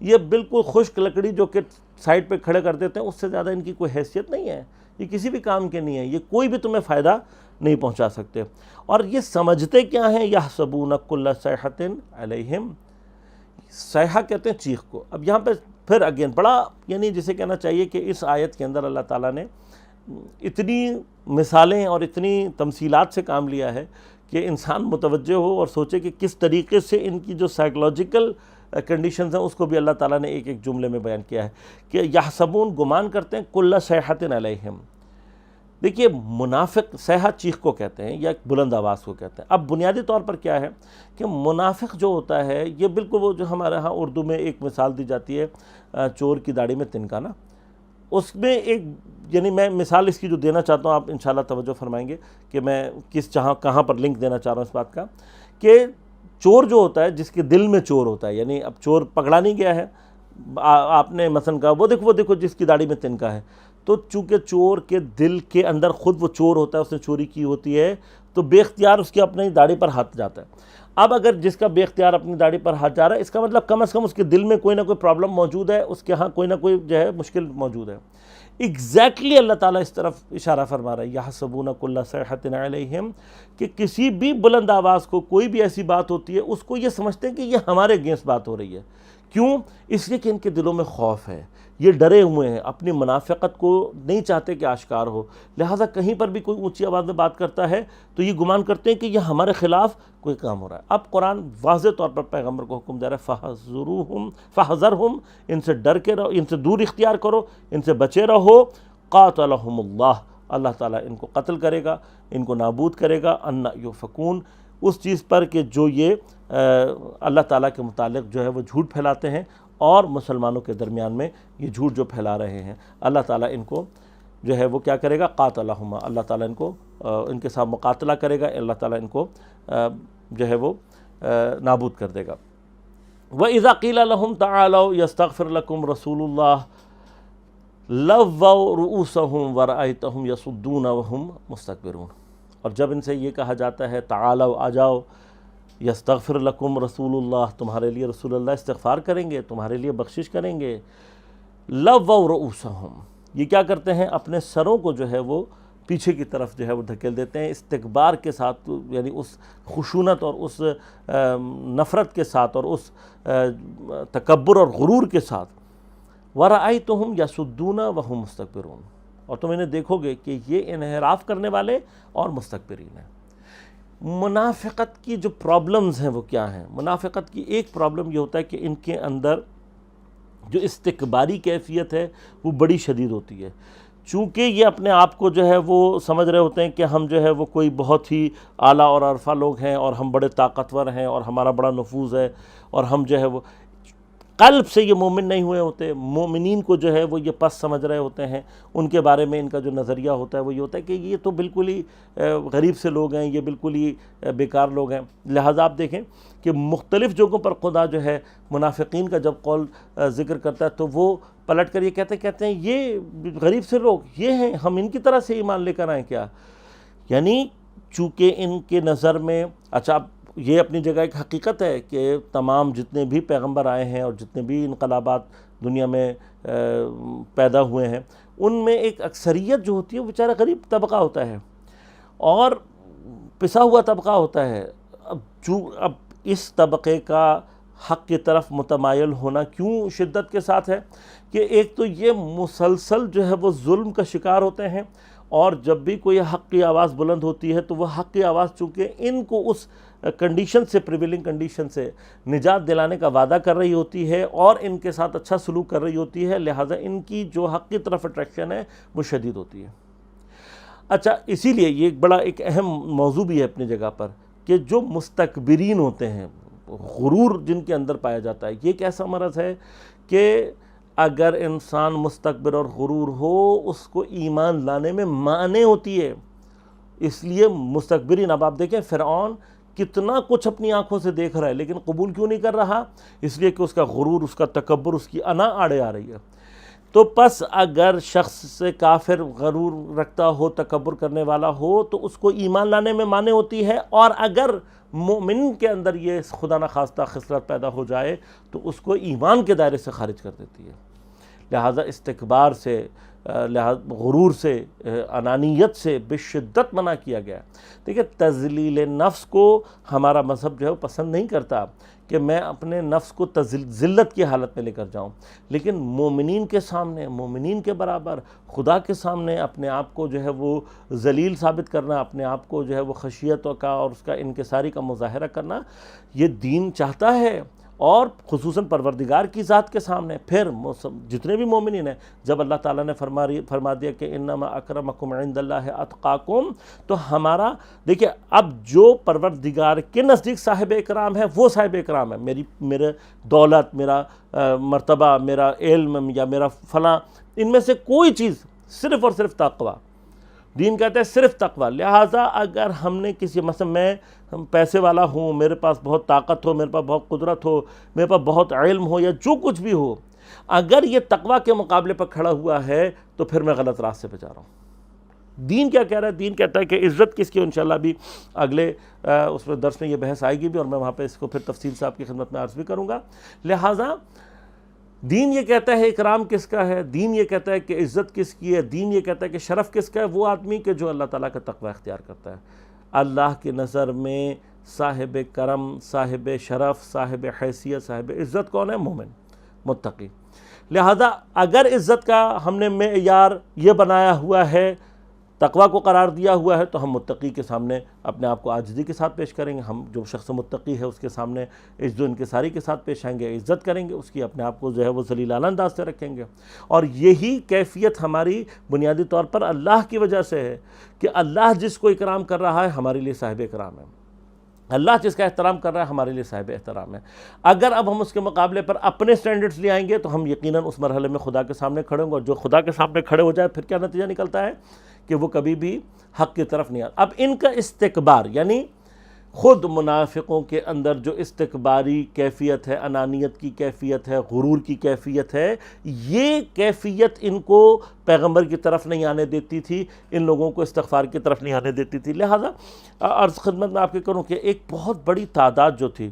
یہ بالکل خشک لکڑی جو کہ سائڈ پہ کھڑے کر دیتے ہیں، اس سے زیادہ ان کی کوئی حیثیت نہیں ہے، یہ کسی بھی کام کے نہیں ہے، یہ کوئی بھی تمہیں فائدہ نہیں پہنچا سکتے۔ اور یہ سمجھتے کیا ہیں؟ یحسبون کل صیحۃ علیہم، صیحہ کہتے ہیں چیخ کو۔ اب یہاں پہ پھر اگین بڑا یعنی جسے کہنا چاہیے کہ اس آیت کے اندر اللہ تعالیٰ نے اتنی مثالیں اور اتنی تمثیلات سے کام لیا ہے کہ انسان متوجہ ہو اور سوچے کہ کس طریقے سے ان کی جو سائیکلوجیکل کنڈیشنز ہیں اس کو بھی اللہ تعالیٰ نے ایک ایک جملے میں بیان کیا ہے کہ یحسبون، گمان کرتے ہیں، کل صیحۃ علیہم۔ دیکھیے منافق صیحہ چیخ کو کہتے ہیں یا بلند آواز کو کہتے ہیں۔ اب بنیادی طور پر کیا ہے کہ منافق جو ہوتا ہے یہ بالکل وہ جو ہمارے ہاں اردو میں ایک مثال دی جاتی ہے چور کی داڑھی میں تنکا نا، اس میں ایک یعنی میں مثال اس کی جو دینا چاہتا ہوں، آپ انشاءاللہ توجہ فرمائیں گے کہ میں کہاں پر لنک دینا چاہ رہا ہوں اس بات کا، کہ چور جو ہوتا ہے جس کے دل میں چور ہوتا ہے، یعنی اب چور پکڑا نہیں گیا ہے، آپ نے مثلا کہا وہ دیکھو جس کی داڑھی میں تنکا ہے، تو چونکہ چور کے دل کے اندر خود وہ چور ہوتا ہے، اس نے چوری کی ہوتی ہے، تو بے اختیار اس کی اپنی داڑھی پر ہاتھ جاتا ہے۔ اب اگر جس کا بے اختیار اپنی داڑھی پر ہاتھ جا رہا ہے، اس کا مطلب کم از کم اس کے دل میں کوئی نہ کوئی پرابلم موجود ہے، اس کے ہاں کوئی نہ کوئی جو ہے مشکل موجود ہے۔ ایگزیکٹلی اللہ تعالیٰ اس طرف اشارہ فرما رہا ہے، یحسبون کل صیحۃ علیہم، کہ کسی بھی بلند آواز کو کوئی بھی ایسی بات ہوتی ہے اس کو یہ سمجھتے ہیں کہ یہ ہمارے اگینسٹ بات ہو رہی ہے۔ کیوں؟ اس لیے کہ ان کے دلوں میں خوف ہے، یہ ڈرے ہوئے ہیں، اپنی منافقت کو نہیں چاہتے کہ آشکار ہو، لہٰذا کہیں پر بھی کوئی اونچی آواز میں بات کرتا ہے تو یہ گمان کرتے ہیں کہ یہ ہمارے خلاف کوئی کام ہو رہا ہے۔ اب قرآن واضح طور پر پیغمبر کو حکم دے رہا ہے فَحَذَرْهُمْ، ان سے ڈر کے رہو، ان سے دور اختیار کرو، ان سے بچے رہو، قَاتَلَهُمُ اللَّهُ، اللہ تعالیٰ ان کو قتل کرے گا، ان کو نابود کرے گا، أَنَّ يُؤْفَكُونَ، اس چیز پر کہ جو یہ اللہ تعالیٰ کے متعلق جو ہے وہ جھوٹ پھیلاتے ہیں اور مسلمانوں کے درمیان میں یہ جھوٹ جو پھیلا رہے ہیں، اللہ تعالیٰ ان کو جو ہے وہ کیا کرے گا، قاتلہما، اللہ تعالیٰ ان کو ان کے ساتھ مقاتلہ کرے گا، اللہ تعالیٰ ان کو جو ہے وہ نابود کر دے گا۔ وَإِذَا قِيلَ لَهُمْ تَعَالَوْا يَسْتَغْفِرْ لَكُمْ رَسُولُ اللَّهِ لَوَّوْا رُؤُوسَهُمْ وَرَأَيْتَهُمْ يَصُدُّونَ وَهُمْ مُسْتَكْبِرُونَ، اور جب ان سے یہ کہا جاتا ہے تعالو، آ جاؤ، یستغفر لکم رسول اللہ، تمہارے لیے رسول اللہ استغفار کریں گے، تمہارے لیے بخشش کریں گے، لَوَّوْا رُؤُوسَهُمْ، یہ کیا کرتے ہیں، اپنے سروں کو جو ہے وہ پیچھے کی طرف جو ہے وہ دھکیل دیتے ہیں، استکبار کے ساتھ، یعنی اس خشونت اور اس نفرت کے ساتھ اور اس تکبر اور غرور کے ساتھ۔ وَرَأَيْتُهُمْ يَصُدُّونَ وَهُمْ مُسْتَكْبِرُونَ، اور تم انہیں دیکھو گے کہ یہ انحراف کرنے والے اور مستکبرین ہیں۔ منافقت کی جو پرابلمز ہیں وہ کیا ہیں؟ منافقت کی ایک پرابلم یہ ہوتا ہے کہ ان کے اندر جو استکباری کیفیت ہے وہ بڑی شدید ہوتی ہے، چونکہ یہ اپنے آپ کو جو ہے وہ سمجھ رہے ہوتے ہیں کہ ہم جو ہے وہ کوئی بہت ہی اعلیٰ اور عرفہ لوگ ہیں، اور ہم بڑے طاقتور ہیں، اور ہمارا بڑا نفوذ ہے، اور ہم جو ہے وہ قلب سے یہ مومن نہیں ہوئے ہوتے، مومنین کو جو ہے وہ یہ پس سمجھ رہے ہوتے ہیں، ان کے بارے میں ان کا جو نظریہ ہوتا ہے وہ یہ ہوتا ہے کہ یہ تو بالکل ہی غریب سے لوگ ہیں، یہ بالکل ہی بیکار لوگ ہیں۔ لہٰذا آپ دیکھیں کہ مختلف جگہوں پر خدا جو ہے منافقین کا جب قول ذکر کرتا ہے تو وہ پلٹ کر یہ کہتے ہیں یہ غریب سے لوگ یہ ہیں، ہم ان کی طرح سے ایمان لے کر آئیں کیا؟ یعنی چونکہ ان کے نظر میں، اچھا یہ اپنی جگہ ایک حقیقت ہے کہ تمام جتنے بھی پیغمبر آئے ہیں اور جتنے بھی انقلابات دنیا میں پیدا ہوئے ہیں، ان میں ایک اکثریت جو ہوتی ہے وہ بیچارہ غریب طبقہ ہوتا ہے اور پسا ہوا طبقہ ہوتا ہے۔ اب اس طبقے کا حق کی طرف متمائل ہونا کیوں شدت کے ساتھ ہے کہ ایک تو یہ مسلسل جو ہے وہ ظلم کا شکار ہوتے ہیں، اور جب بھی کوئی حق کی آواز بلند ہوتی ہے تو وہ حق کی آواز چونکہ ان کو اس کنڈیشن سے، پریویلنگ کنڈیشن سے نجات دلانے کا وعدہ کر رہی ہوتی ہے اور ان کے ساتھ اچھا سلوک کر رہی ہوتی ہے، لہٰذا ان کی جو حق کی طرف اٹریکشن ہے وہ شدید ہوتی ہے۔ اچھا، اسی لیے یہ ایک بڑا ایک اہم موضوع بھی ہے اپنی جگہ پر کہ جو مستکبرین ہوتے ہیں، غرور جن کے اندر پایا جاتا ہے، یہ ایک ایسا مرض ہے کہ اگر انسان مستکبر اور غرور ہو اس کو ایمان لانے میں مانع ہوتی ہے۔ اس لیے مستکبرین، اب آپ دیکھیں فرعون کتنا کچھ اپنی آنکھوں سے دیکھ رہا ہے لیکن قبول کیوں نہیں کر رہا؟ اس لیے کہ اس کا غرور، اس کا تکبر، اس کی انا آڑے آ رہی ہے۔ تو پس اگر شخص سے کافر غرور رکھتا ہو، تکبر کرنے والا ہو، تو اس کو ایمان لانے میں مانع ہوتی ہے، اور اگر مومن کے اندر یہ خدا نخواستہ خصلت پیدا ہو جائے تو اس کو ایمان کے دائرے سے خارج کر دیتی ہے۔ لہٰذا استکبار سے، غرور سے، انانیت سے بشدت منع کیا گیا ہے۔ دیکھیں، تذلیل نفس کو ہمارا مذہب جو ہے وہ پسند نہیں کرتا کہ میں اپنے نفس کو ذلت کی حالت میں لے کر جاؤں، لیکن مومنین کے سامنے، مومنین کے برابر، خدا کے سامنے اپنے آپ کو جو ہے وہ ذلیل ثابت کرنا، اپنے آپ کو جو ہے وہ خشیت کا اور اس کا انکساری کا مظاہرہ کرنا، یہ دین چاہتا ہے، اور خصوصاً پروردگار کی ذات کے سامنے۔ پھر جتنے بھی مومنین ہیں، جب اللہ تعالیٰ نے فرما دیا کہ انما اکرمکم عند اللہ اتقاکم، تو ہمارا دیکھیں اب جو پروردگار کے نزدیک صاحب اکرام ہے وہ صاحب اکرام ہے۔ میرے دولت، میرا مرتبہ، میرا علم یا میرا فلاں، ان میں سے کوئی چیز، صرف اور صرف تقوی۔ دین کہتا ہے صرف تقوی۔ لہٰذا اگر ہم نے کسی، مثلا میں پیسے والا ہوں، میرے پاس بہت طاقت ہو، میرے پاس بہت قدرت ہو، میرے پاس بہت علم ہو، یا جو کچھ بھی ہو، اگر یہ تقوی کے مقابلے پر کھڑا ہوا ہے تو پھر میں غلط راستے پہ جا رہا ہوں۔ دین کیا کہہ رہا ہے؟ دین کہتا ہے کہ عزت کس کی، انشاءاللہ بھی اگلے اس میں درس میں یہ بحث آئے گی بھی، اور میں وہاں پہ اس کو پھر تفصیل سے آپ کی خدمت میں عرض بھی کروں گا۔ لہٰذا دین یہ کہتا ہے اکرام کس کا ہے، دین یہ کہتا ہے کہ عزت کس کی ہے، دین یہ کہتا ہے کہ شرف کس کا ہے، وہ آدمی کہ جو اللہ تعالیٰ کا تقوی اختیار کرتا ہے۔ اللہ کی نظر میں صاحب کرم، صاحب شرف، صاحب حیثیت، صاحب عزت کون ہے؟ مومن، متقی۔ لہذا اگر عزت کا ہم نے معیار یہ بنایا ہوا ہے، تقوی کو قرار دیا ہوا ہے، تو ہم متقی کے سامنے اپنے آپ کو عاجزی کے ساتھ پیش کریں گے۔ ہم جو شخص متقی ہے اس کے سامنے عزت و انکساری کے ساتھ پیش آئیں گے، عزت کریں گے، اس کی اپنے آپ کو جو ہے وہ ذلیلانہ انداز سے رکھیں گے۔ اور یہی کیفیت ہماری بنیادی طور پر اللہ کی وجہ سے ہے کہ اللہ جس کو اکرام کر رہا ہے ہمارے لیے صاحب اکرام ہے۔ اللہ جس کا احترام کر رہا ہے ہمارے لیے صاحب احترام ہے۔ اگر اب ہم اس کے مقابلے پر اپنے سٹینڈرڈز لے آئیں گے تو ہم یقیناً اس مرحلے میں خدا کے سامنے کھڑے ہوں گے، اور جو خدا کے سامنے کھڑے ہو جائے پھر کیا نتیجہ نکلتا ہے کہ وہ کبھی بھی حق کی طرف نہیں آتا۔ اب ان کا استکبار، یعنی خود منافقوں کے اندر جو استکباری کیفیت ہے، انانیت کی کیفیت ہے، غرور کی کیفیت ہے، یہ کیفیت ان کو پیغمبر کی طرف نہیں آنے دیتی تھی، ان لوگوں کو استغفار کی طرف نہیں آنے دیتی تھی۔ لہٰذا عرض خدمت میں آپ کے کروں کہ ایک بہت بڑی تعداد جو تھی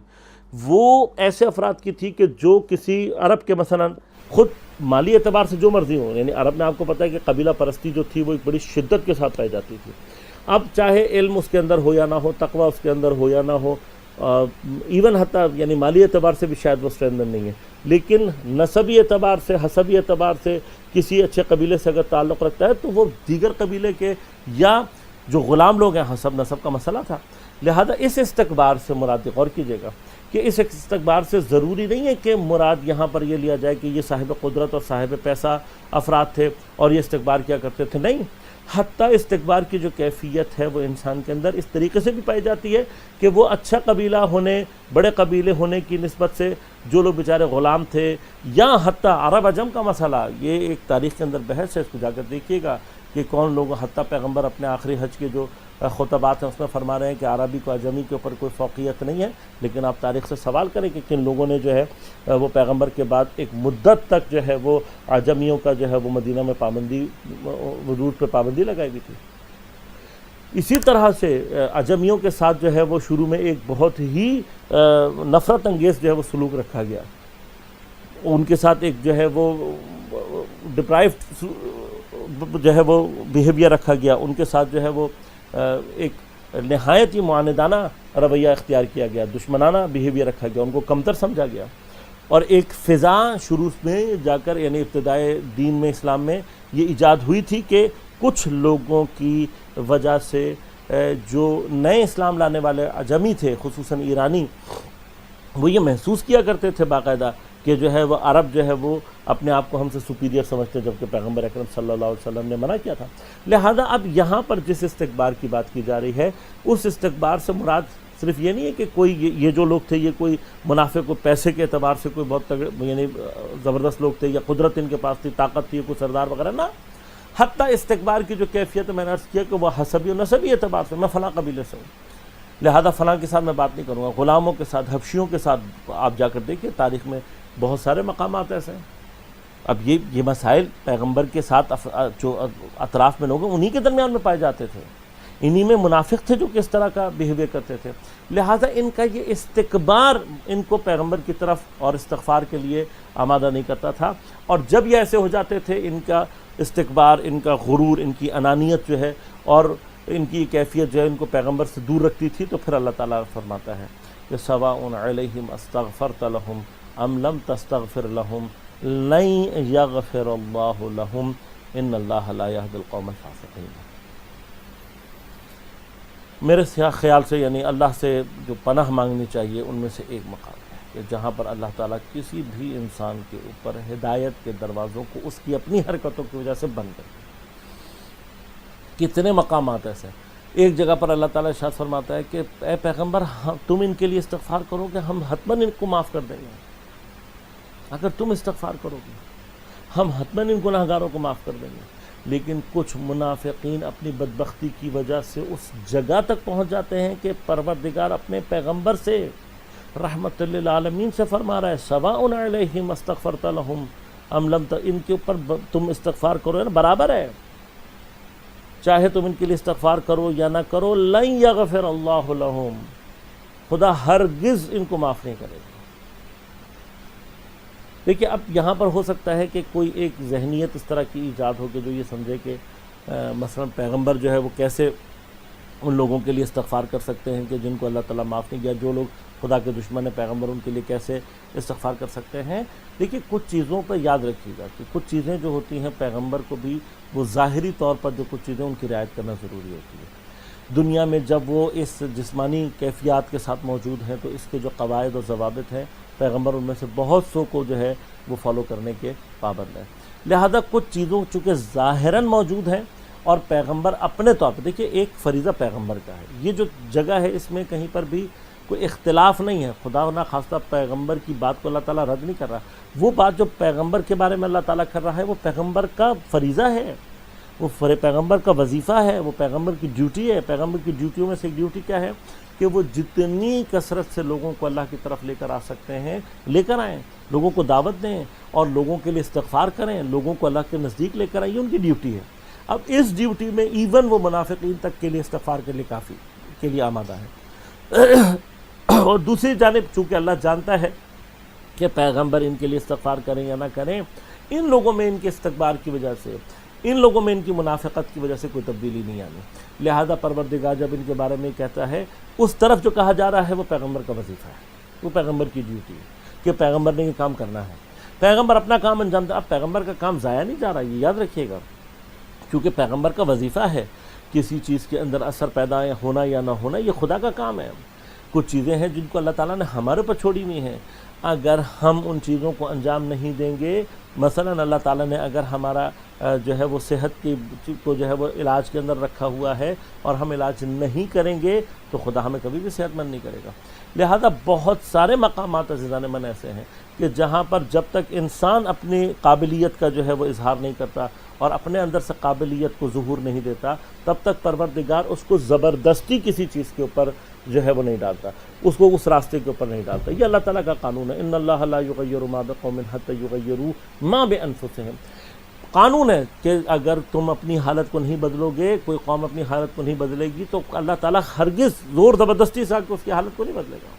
وہ ایسے افراد کی تھی کہ جو کسی عرب کے مثلا خود مالی اعتبار سے جو مرضی ہوں، یعنی عرب میں آپ کو پتہ ہے کہ قبیلہ پرستی جو تھی وہ ایک بڑی شدت کے ساتھ پائی جاتی تھی۔ اب چاہے علم اس کے اندر ہو یا نہ ہو، تقوی اس کے اندر ہو یا نہ ہو، ایون حتیٰ یعنی مالی اعتبار سے بھی شاید وہ اسٹرینڈر نہیں ہے، لیکن نسبی اعتبار سے، حسبی اعتبار سے کسی اچھے قبیلے سے اگر تعلق رکھتا ہے تو وہ دیگر قبیلے کے یا جو غلام لوگ ہیں، حسب نسب کا مسئلہ تھا۔ لہذا اس استکبار سے مراد غور کیجیے گا کہ اس استکبار سے ضروری نہیں ہے کہ مراد یہاں پر یہ لیا جائے کہ یہ صاحب قدرت اور صاحب پیسہ افراد تھے اور یہ استکبار کیا کرتے تھے، نہیں، حتیٰ استکبار کی جو کیفیت ہے وہ انسان کے اندر اس طریقے سے بھی پائی جاتی ہے کہ وہ اچھا قبیلہ ہونے، بڑے قبیلے ہونے کی نسبت سے جو لوگ بیچارے غلام تھے، یا حتیٰ عرب عجم کا مسئلہ، یہ ایک تاریخ کے اندر بحث ہے، اس کو جا کر دیکھیے گا کہ کون لوگ، حتیٰ پیغمبر اپنے آخری حج کے جو خطبات ہیں اس میں فرما رہے ہیں کہ عربی کو عجمی کے اوپر کوئی فوقیت نہیں ہے، لیکن آپ تاریخ سے سوال کریں کہ کن لوگوں نے جو ہے وہ پیغمبر کے بعد ایک مدت تک جو ہے وہ عجمیوں کا جو ہے وہ مدینہ میں پابندی، وجود پہ پابندی لگائی گئی تھی۔ اسی طرح سے عجمیوں کے ساتھ جو ہے وہ شروع میں ایک بہت ہی نفرت انگیز جو ہے وہ سلوک رکھا گیا، ان کے ساتھ ایک جو ہے وہ ڈپرائیوڈ جو ہے وہ بیہیویئر رکھا گیا، ان کے ساتھ جو ہے وہ ایک نہایت ہی معاندانہ رویہ اختیار کیا گیا، دشمنانہ بیہیویئر رکھا گیا، ان کو کمتر سمجھا گیا، اور ایک فضا شروع میں جا کر یعنی ابتدائے دین میں، اسلام میں یہ ایجاد ہوئی تھی کہ کچھ لوگوں کی وجہ سے جو نئے اسلام لانے والے عجمی تھے، خصوصاً ایرانی، وہ یہ محسوس کیا کرتے تھے باقاعدہ کہ جو ہے وہ عرب جو ہے وہ اپنے آپ کو ہم سے سپیریئر سمجھتے، جبکہ پیغمبر اکرم صلی اللہ علیہ وسلم نے منع کیا تھا۔ لہذا اب یہاں پر جس استکبار کی بات کی جا رہی ہے، اس استکبار سے مراد صرف یہ نہیں ہے کہ کوئی یہ جو لوگ تھے یہ کوئی منافق کو پیسے کے اعتبار سے کوئی بہت یعنی زبردست لوگ تھے، یا قدرت ان کے پاس تھی، طاقت تھی، کوئی سردار وغیرہ، نہ، حتیٰ استکبار کی جو کیفیت میں نے عرض کیا کہ وہ حسبی و نسبی اعتبار سے، میں فلاں قبیلے سے ہوں، لہذا فلاں کے ساتھ میں بات نہیں کروں گا، غلاموں کے ساتھ، حبشیوں کے ساتھ آپ جا کر دیکھیں تاریخ میں بہت سارے مقامات ایسے ہیں۔ اب یہ مسائل پیغمبر کے ساتھ جو اطراف میں لوگ ہیں انہی کے درمیان میں پائے جاتے تھے، انہی میں منافق تھے جو کس طرح کا بیہیویئر کرتے تھے، لہذا ان کا یہ استکبار ان کو پیغمبر کی طرف اور استغفار کے لیے آمادہ نہیں کرتا تھا، اور جب یہ ایسے ہو جاتے تھے، ان کا استکبار، ان کا غرور، ان کی انانیت جو ہے اور ان کی کیفیت جو ہے ان کو پیغمبر سے دور رکھتی تھی، تو پھر اللہ تعالیٰ فرماتا ہے کہ سواء علیہم استغفرت لہم ام لم تستغفر لہم لن یغفر اللہ لہم ان اللہ لا یہدی القوم الفاسقین۔ میرے خیال سے یعنی اللہ سے جو پناہ مانگنی چاہیے ان میں سے ایک مقام ہے کہ جہاں پر اللہ تعالیٰ کسی بھی انسان کے اوپر ہدایت کے دروازوں کو اس کی اپنی حرکتوں کی وجہ سے بند کر دے۔ کتنے مقامات ایسے، ایک جگہ پر اللہ تعالیٰ ارشاد فرماتا ہے کہ اے پیغمبر تم ان کے لیے استغفار کرو گے ہم حتماً ان کو معاف کر دیں گے، اگر تم استغفار کرو گے ہم حتماً ان گناہگاروں کو معاف کر دیں گے۔ لیکن کچھ منافقین اپنی بدبختی کی وجہ سے اس جگہ تک پہنچ جاتے ہیں کہ پروردگار اپنے پیغمبر سے رحمت للعالمین سے فرما رہا ہے سواء علیہم استغفرت لہم ام لم ان کے اوپر تم استغفار کرو نا، برابر ہے، چاہے تم ان کے لیے استغفار کرو یا نہ کرو، لن یغفر اللہ لہم، خدا ہرگز ان کو معاف نہیں کرے گا۔ دیکھیے اب یہاں پر ہو سکتا ہے کہ کوئی ایک ذہنیت اس طرح کی ایجاد ہو کہ جو یہ سمجھے کہ مثلا پیغمبر جو ہے وہ کیسے ان لوگوں کے لیے استغفار کر سکتے ہیں کہ جن کو اللہ تعالیٰ معاف نہیں کیا، جو لوگ خدا کے دشمن ہیں پیغمبر ان کے لیے کیسے استغفار کر سکتے ہیں۔ دیکھیے کچھ چیزوں پر یاد رکھیے گا کہ کچھ چیزیں جو ہوتی ہیں پیغمبر کو بھی وہ ظاہری طور پر جو کچھ چیزیں ان کی رعایت کرنا ضروری ہوتی ہے۔ دنیا میں جب وہ اس جسمانی کیفیات کے ساتھ موجود ہیں تو اس کے جو قواعد و ضوابط ہیں پیغمبر ان میں سے بہت سو کو جو ہے وہ فالو کرنے کے پابند ہیں، لہذا کچھ چیزوں چونکہ ظاہراً موجود ہیں اور پیغمبر اپنے طور پر، دیکھیے ایک فریضہ پیغمبر کا ہے، یہ جو جگہ ہے اس میں کہیں پر بھی کوئی اختلاف نہیں ہے، خدا نہ خواستہ پیغمبر کی بات کو اللہ تعالیٰ رد نہیں کر رہا. وہ بات جو پیغمبر کے بارے میں اللہ تعالیٰ کر رہا ہے وہ پیغمبر کا فریضہ ہے، وہ پیغمبر کا وظیفہ ہے، وہ پیغمبر کی ڈیوٹی ہے. پیغمبر کی ڈیوٹیوں میں سے ایک ڈیوٹی کیا ہے کہ وہ جتنی کثرت سے لوگوں کو اللہ کی طرف لے کر آ سکتے ہیں لے کر آئیں، لوگوں کو دعوت دیں اور لوگوں کے لیے استغفار کریں، لوگوں کو اللہ کے نزدیک لے کر آئیں. یہ ان کی ڈیوٹی ہے. اب اس ڈیوٹی میں ایون وہ منافقین تک کے لیے استغفار کے لیے کافی کے لیے آمادہ ہے. اور دوسری جانب چونکہ اللہ جانتا ہے کہ پیغمبر ان کے لیے استغفار کریں یا نہ کریں، ان لوگوں میں ان کے استکبار کی وجہ سے، ان لوگوں میں ان کی منافقت کی وجہ سے کوئی تبدیلی نہیں آنی. لہذا پروردگار جب ان کے بارے میں کہتا ہے اس طرف جو کہا جا رہا ہے وہ پیغمبر کا وظیفہ ہے، وہ پیغمبر کی ڈیوٹی ہے کہ پیغمبر نے یہ کام کرنا ہے. پیغمبر اپنا کام انجام دے. اب پیغمبر کا کام ضائع نہیں جا رہا، یہ یاد رکھیے گا، کیونکہ پیغمبر کا وظیفہ ہے. کسی چیز کے اندر اثر پیدا ہونا یا نہ ہونا یہ خدا کا کام ہے. کچھ چیزیں ہیں جن کو اللہ تعالیٰ نے ہمارے اوپر چھوڑی ہوئی ہیں. اگر ہم ان چیزوں کو انجام نہیں دیں گے، مثلا اللہ تعالیٰ نے اگر ہمارا جو ہے وہ صحت کی کو جو ہے وہ علاج کے اندر رکھا ہوا ہے اور ہم علاج نہیں کریں گے تو خدا ہمیں کبھی بھی صحت مند نہیں کرے گا. لہذا بہت سارے مقامات عزیزان من ایسے ہیں کہ جہاں پر جب تک انسان اپنی قابلیت کا جو ہے وہ اظہار نہیں کرتا اور اپنے اندر سے قابلیت کو ظہور نہیں دیتا، تب تک پروردگار اس کو زبردستی کسی چیز کے اوپر جو ہے وہ نہیں ڈالتا، اس کو اس راستے کے اوپر نہیں ڈالتا. یہ اللہ تعالیٰ کا قانون ہے. ان اللہ لا یغیر ما بقوم حتی یغیروا ما بانفسہم. قانون ہے کہ اگر تم اپنی حالت کو نہیں بدلو گے، کوئی قوم اپنی حالت کو نہیں بدلے گی تو اللہ تعالیٰ ہرگز زور زبردستی سے آ کے اس کی حالت کو نہیں بدلے گا.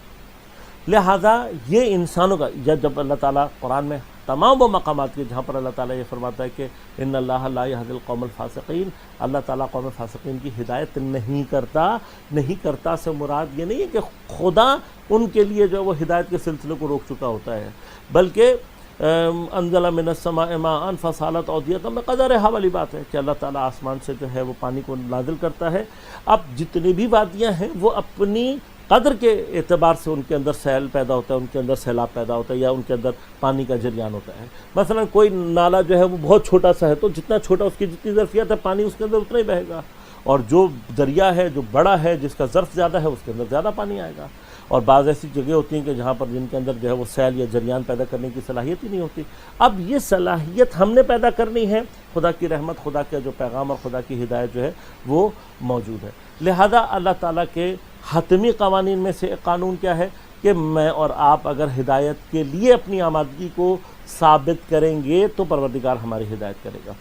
لہذا یہ انسانوں کا جب اللہ تعالیٰ قرآن میں تمام وہ مقامات کے جہاں پر اللہ تعالیٰ یہ فرماتا ہے کہ ان اللہ لا یہدی القوم الفاسقین، اللہ تعالیٰ قوم فاسقین کی ہدایت نہیں کرتا سے مراد یہ نہیں ہے کہ خدا ان کے لیے جو وہ ہدایت کے سلسلے کو روک چکا ہوتا ہے، بلکہ انزل من السماء ماء فسالت اودیۃ بقدرها والی بات ہے کہ اللہ تعالیٰ آسمان سے جو ہے وہ پانی کو نازل کرتا ہے. اب جتنی بھی وادیاں ہیں وہ اپنی قدر کے اعتبار سے ان کے اندر سیل پیدا ہوتا ہے، ان کے اندر سیلاب پیدا ہوتا ہے یا ان کے اندر پانی کا جریان ہوتا ہے. مثلا کوئی نالا جو ہے وہ بہت چھوٹا سا ہے تو جتنا چھوٹا اس کی جتنی ظرفیت ہے پانی اس کے اندر اتنا ہی بہے گا، اور جو دریا ہے جو بڑا ہے جس کا ظرف زیادہ ہے اس کے اندر زیادہ پانی آئے گا. اور بعض ایسی جگہ ہوتی ہیں کہ جہاں پر جن کے اندر جو ہے وہ سیل یا جریان پیدا کرنے کی صلاحیت ہی نہیں ہوتی. اب یہ صلاحیت ہم نے پیدا کرنی ہے. خدا کی رحمت، خدا کا جو پیغام اور خدا کی ہدایت جو ہے وہ موجود ہے. لہذا اللہ تعالیٰ کے حتمی قوانین میں سے ایک قانون کیا ہے کہ میں اور آپ اگر ہدایت کے لیے اپنی آمادگی کو ثابت کریں گے تو پروردگار ہماری ہدایت کرے گا.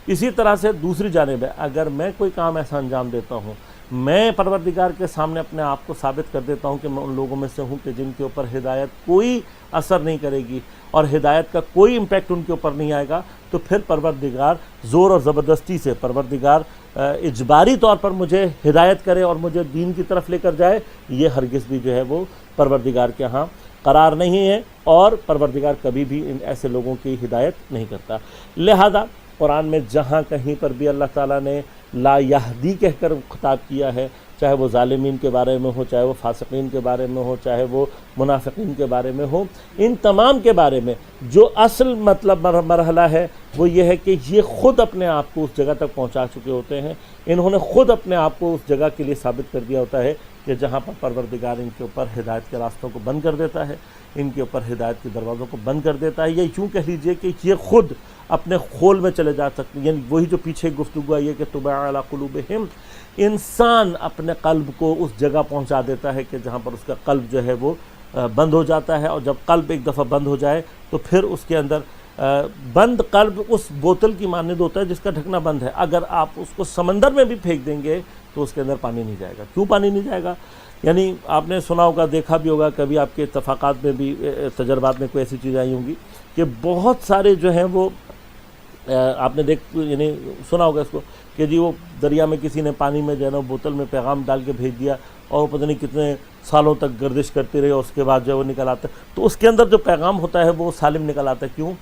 اسی طرح سے دوسری جانب ہے، اگر میں کوئی کام ایسا انجام دیتا ہوں، میں پروردگار کے سامنے اپنے آپ کو ثابت کر دیتا ہوں کہ میں ان لوگوں میں سے ہوں کہ جن کے اوپر ہدایت کوئی اثر نہیں کرے گی اور ہدایت کا کوئی امپیکٹ ان کے اوپر نہیں آئے گا، تو پھر پروردگار زور اور زبردستی سے پروردگار اجباری طور پر مجھے ہدایت کرے اور مجھے دین کی طرف لے کر جائے، یہ ہرگز بھی جو ہے وہ پروردگار کے ہاں قرار نہیں ہے، اور پروردگار کبھی بھی ان ایسے لوگوں کی ہدایت نہیں کرتا. لہذا قرآن میں جہاں کہیں پر بھی اللہ تعالیٰ نے لا یہدی کہہ کر خطاب کیا ہے، چاہے وہ ظالمین کے بارے میں ہو، چاہے وہ فاسقین کے بارے میں ہو، چاہے وہ منافقین کے بارے میں ہو، ان تمام کے بارے میں جو اصل مطلب مرحلہ ہے وہ یہ ہے کہ یہ خود اپنے آپ کو اس جگہ تک پہنچا چکے ہوتے ہیں. انہوں نے خود اپنے آپ کو اس جگہ کے لیے ثابت کر دیا ہوتا ہے کہ جہاں پر پروردگار ان کے اوپر ہدایت کے راستوں کو بند کر دیتا ہے، ان کے اوپر ہدایت کے دروازوں کو بند کر دیتا ہے، یا یوں کہہ لیجئے کہ یہ خود اپنے خول میں چلے جا سکتے ہیں. یعنی وہی جو پیچھے گفتگو ہے یہ کہ طبع علی قلوبہم، انسان اپنے قلب کو اس جگہ پہنچا دیتا ہے کہ جہاں پر اس کا قلب جو ہے وہ بند ہو جاتا ہے. اور جب قلب ایک دفعہ بند ہو جائے تو پھر اس کے اندر بند قلب اس بوتل کی مانند ہوتا ہے جس کا ڈھکنا بند ہے. اگر آپ اس کو سمندر میں بھی پھینک دیں گے تو اس کے اندر پانی نہیں جائے گا. کیوں پانی نہیں جائے گا؟ یعنی آپ نے سنا ہوگا، دیکھا بھی ہوگا، کبھی آپ کے اتفاقات میں بھی تجربات میں کوئی ایسی چیزیں آئی ہوں گی کہ بہت سارے جو ہیں وہ آپ نے یعنی سنا ہوگا اس کو کہ جی وہ دریا میں کسی نے پانی میں جو ہے نا بوتل میں پیغام ڈال کے بھیج دیا اور پتہ نہیں کتنے سالوں تک گردش کرتے رہے اور اس کے بعد جو ہے وہ نکل آتا ہے. تو اس کے اندر جو پیغام ہوتا ہے وہ سالم نکل آتا ہے. کیوں؟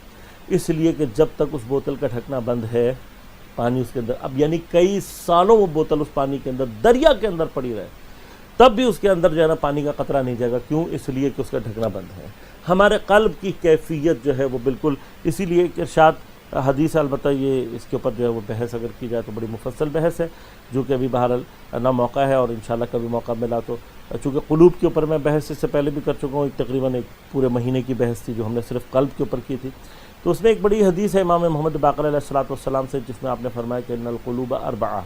اس لیے کہ جب تک اس بوتل کا ڈھکنا بند ہے پانی اس کے اندر، اب یعنی کئی سالوں وہ بوتل اس پانی کے اندر دریا کے اندر پڑی رہے تب بھی اس کے اندر جو ہے نا پانی کا قطرہ نہیں جائے گا. کیوں؟ اس لیے کہ اس کا ڈھکنا بند ہے. ہمارے قلب کی کیفیت جو ہے وہ بالکل اسی لیے کہ ارشاد حدیث ہے، البتہ یہ اس کے اوپر جو ہے وہ بحث اگر کی جائے تو بڑی مفصل بحث ہے، جو کہ ابھی بہرحال نہ موقع ہے، اور انشاءاللہ کبھی موقع ملا تو، چونکہ قلوب کے اوپر میں بحث اس سے پہلے بھی کر چکا ہوں، تقریباً ایک پورے مہینے کی بحث تھی جو ہم نے صرف قلب کے اوپر کی تھی. تو اس میں ایک بڑی حدیث ہے امام محمد باقر علیہ الصلوۃ والسلام سے، جس میں آپ نے فرمایا کہ ان القلوب اربعہ،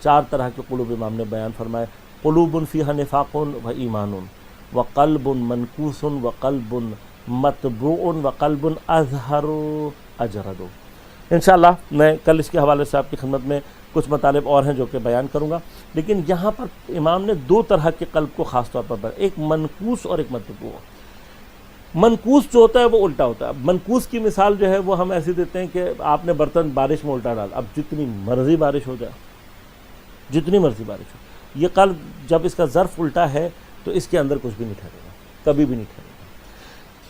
4 طرح کے قلوب امام نے بیان فرمائے. قلوب فیہا نفاق و ایمان وقلب منکوس وقلب مطبوع وقلب اظہر اجرد. انشاءاللہ میں کل اس کے حوالے سے آپ کی خدمت میں کچھ مطالب اور ہیں جو کہ بیان کروں گا، لیکن یہاں پر امام نے 2 طرح کے قلب کو خاص طور پر بیان، ایک منکوس اور ایک مطبوع. منکوس جو ہوتا ہے وہ الٹا ہوتا ہے. منکوس کی مثال جو ہے وہ ہم ایسی دیتے ہیں کہ آپ نے برتن بارش میں الٹا ڈالا، اب جتنی مرضی بارش ہو جائے، جتنی مرضی بارش ہو، یہ قلب جب اس کا ظرف الٹا ہے تو اس کے اندر کچھ بھی نہیں ٹھہرے گا، کبھی بھی نہیں ٹھہرے گا.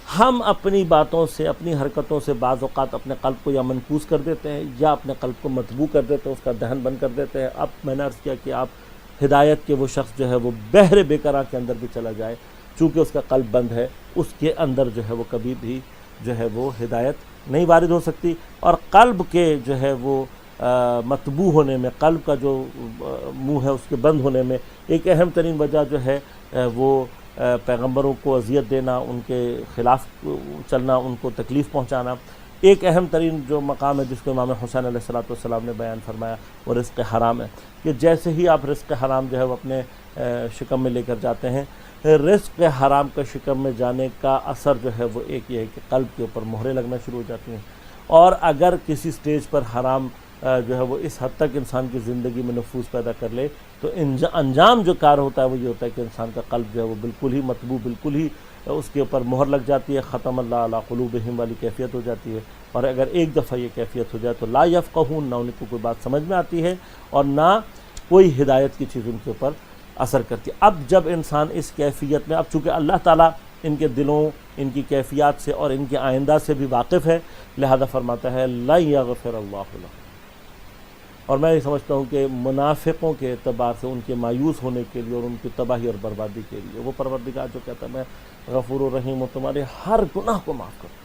ہم اپنی باتوں سے، اپنی حرکتوں سے بعض اوقات اپنے قلب کو یا منکوس کر دیتے ہیں یا اپنے قلب کو مطبوع کر دیتے ہیں، اس کا دہن بند کر دیتے ہیں. اب میں نے عرض کیا کہ آپ ہدایت کے وہ شخص جو ہے وہ بحر بے قرار کے اندر بھی چلا جائے، چونکہ اس کا قلب بند ہے، اس کے اندر جو ہے وہ کبھی بھی جو ہے وہ ہدایت نہیں وارد ہو سکتی. اور قلب کے جو ہے وہ مطبوع ہونے میں، قلب کا جو منہ ہے اس کے بند ہونے میں ایک اہم ترین وجہ جو ہے وہ پیغمبروں کو اذیت دینا، ان کے خلاف چلنا، ان کو تکلیف پہنچانا. ایک اہم ترین جو مقام ہے جس کو امام حسین علیہ السلام نے بیان فرمایا وہ رزق حرام ہے، کہ جیسے ہی آپ رزق حرام جو ہے وہ اپنے شکم میں لے کر جاتے ہیں، رزق حرام کا شکم میں جانے کا اثر جو ہے وہ ایک یہ ہے کہ قلب کے اوپر مہریں لگنا شروع ہو جاتی ہیں. اور اگر کسی سٹیج پر حرام جو ہے وہ اس حد تک انسان کی زندگی میں نفوذ پیدا کر لے تو انجام جو کار ہوتا ہے وہ یہ ہوتا ہے کہ انسان کا قلب جو ہے وہ بالکل ہی مطبوع، بالکل ہی اس کے اوپر مہر لگ جاتی ہے، ختم اللہ علی قلوبہم والی کیفیت ہو جاتی ہے. اور اگر ایک دفعہ یہ کیفیت ہو جائے تو لا یفقہون، نہ ان کو کوئی بات سمجھ میں آتی ہے اور نہ کوئی ہدایت کی چیز ان کے اوپر اثر کرتی ہے. اب جب انسان اس کیفیت میں، اب چونکہ اللہ تعالیٰ ان کے دلوں، ان کی کیفیات سے اور ان کے آئندہ سے بھی واقف ہے، لہذا فرماتا ہے لا یغفر اللہ لہم. اور میں یہ سمجھتا ہوں کہ منافقوں کے اعتبار سے ان کے مایوس ہونے کے لیے اور ان کی تباہی اور بربادی کے لیے وہ پروردگار جو کہتا ہے میں غفور الرحیم ہوں، تمہارے ہر گناہ کو معاف کروں،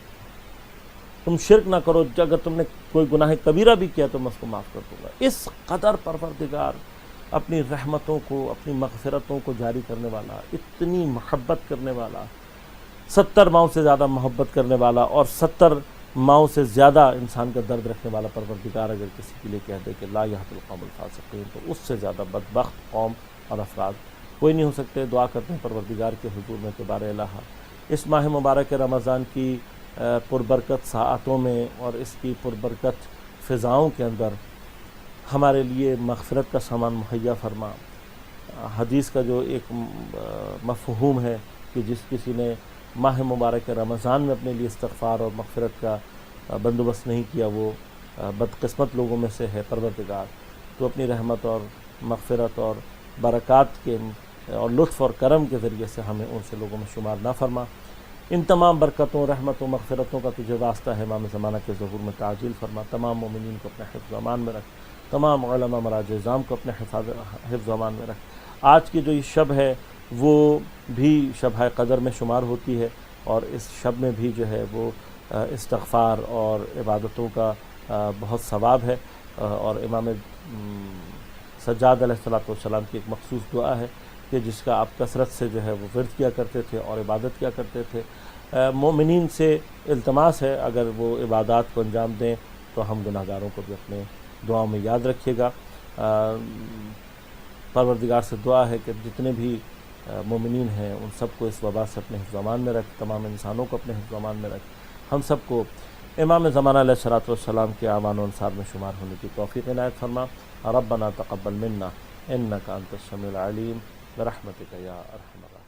تم شرک نہ کرو، اگر تم نے کوئی گناہ کبیرہ بھی کیا تو میں اس کو معاف کر دوں گا. اس قدر پروردگار اپنی رحمتوں کو، اپنی مغفرتوں کو جاری کرنے والا، اتنی محبت کرنے والا، 70 ماؤں سے زیادہ محبت کرنے والا اور 70 ماؤں سے زیادہ انسان کا درد رکھنے والا پروردگار اگر کسی کے لیے کہہ دے کہ لا یہد القوم الفاسقین، تو اس سے زیادہ بدبخت قوم اور افراد کوئی نہیں ہو سکتے. دعا کرتے ہیں پروردگار کے حضور میں کہ بار الہ اس ماہ مبارک رمضان کی پربرکت ساعتوں میں اور اس کی پربرکت فضاؤں کے اندر ہمارے لیے مغفرت کا سامان مہیا فرما. حدیث کا جو ایک مفہوم ہے کہ جس کسی نے ماہ مبارک رمضان میں اپنے لیے استغفار اور مغفرت کا بندوبست نہیں کیا وہ بدقسمت لوگوں میں سے ہے. پروردگار تو اپنی رحمت اور مغفرت اور برکات کے اور لطف اور کرم کے ذریعے سے ہمیں ان سے لوگوں میں شمار نہ فرما. ان تمام برکتوں، رحمتوں، مغفرتوں کا تجھے واسطہ ہے، امام زمانہ کے ظہور میں تعجیل فرما. تمام مومنین کو اپنے حفظ و امان میں رکھ، تمام علماء مراجع اعظام کو اپنے حفظ و امان میں رکھ. آج کی جو یہ شب ہے وہ بھی شب قدر میں شمار ہوتی ہے، اور اس شب میں بھی جو ہے وہ استغفار اور عبادتوں کا بہت ثواب ہے. اور امام سجاد علیہ السلام کی ایک مخصوص دعا ہے کہ جس کا آپ کثرت سے جو ہے وہ ورد کیا کرتے تھے اور عبادت کیا کرتے تھے. مومنین سے التماس ہے اگر وہ عبادات کو انجام دیں تو ہم گناہ گاروں کو بھی اپنے دعاؤں میں یاد رکھیے گا. پروردگار سے دعا ہے کہ جتنے بھی مومنین ہیں ان سب کو اس وبا سے اپنے حفظ و امان میں رکھ، تمام انسانوں کو اپنے حفظ و امان میں رکھ. ہم سب کو امام زمانہ علیہ السلام کے اعوان و انصار میں شمار ہونے کی توفیق عنایت فرما. ربنا تقبل منا انک انت السمیع العلیم برحمتک یا ارحم الراحمین.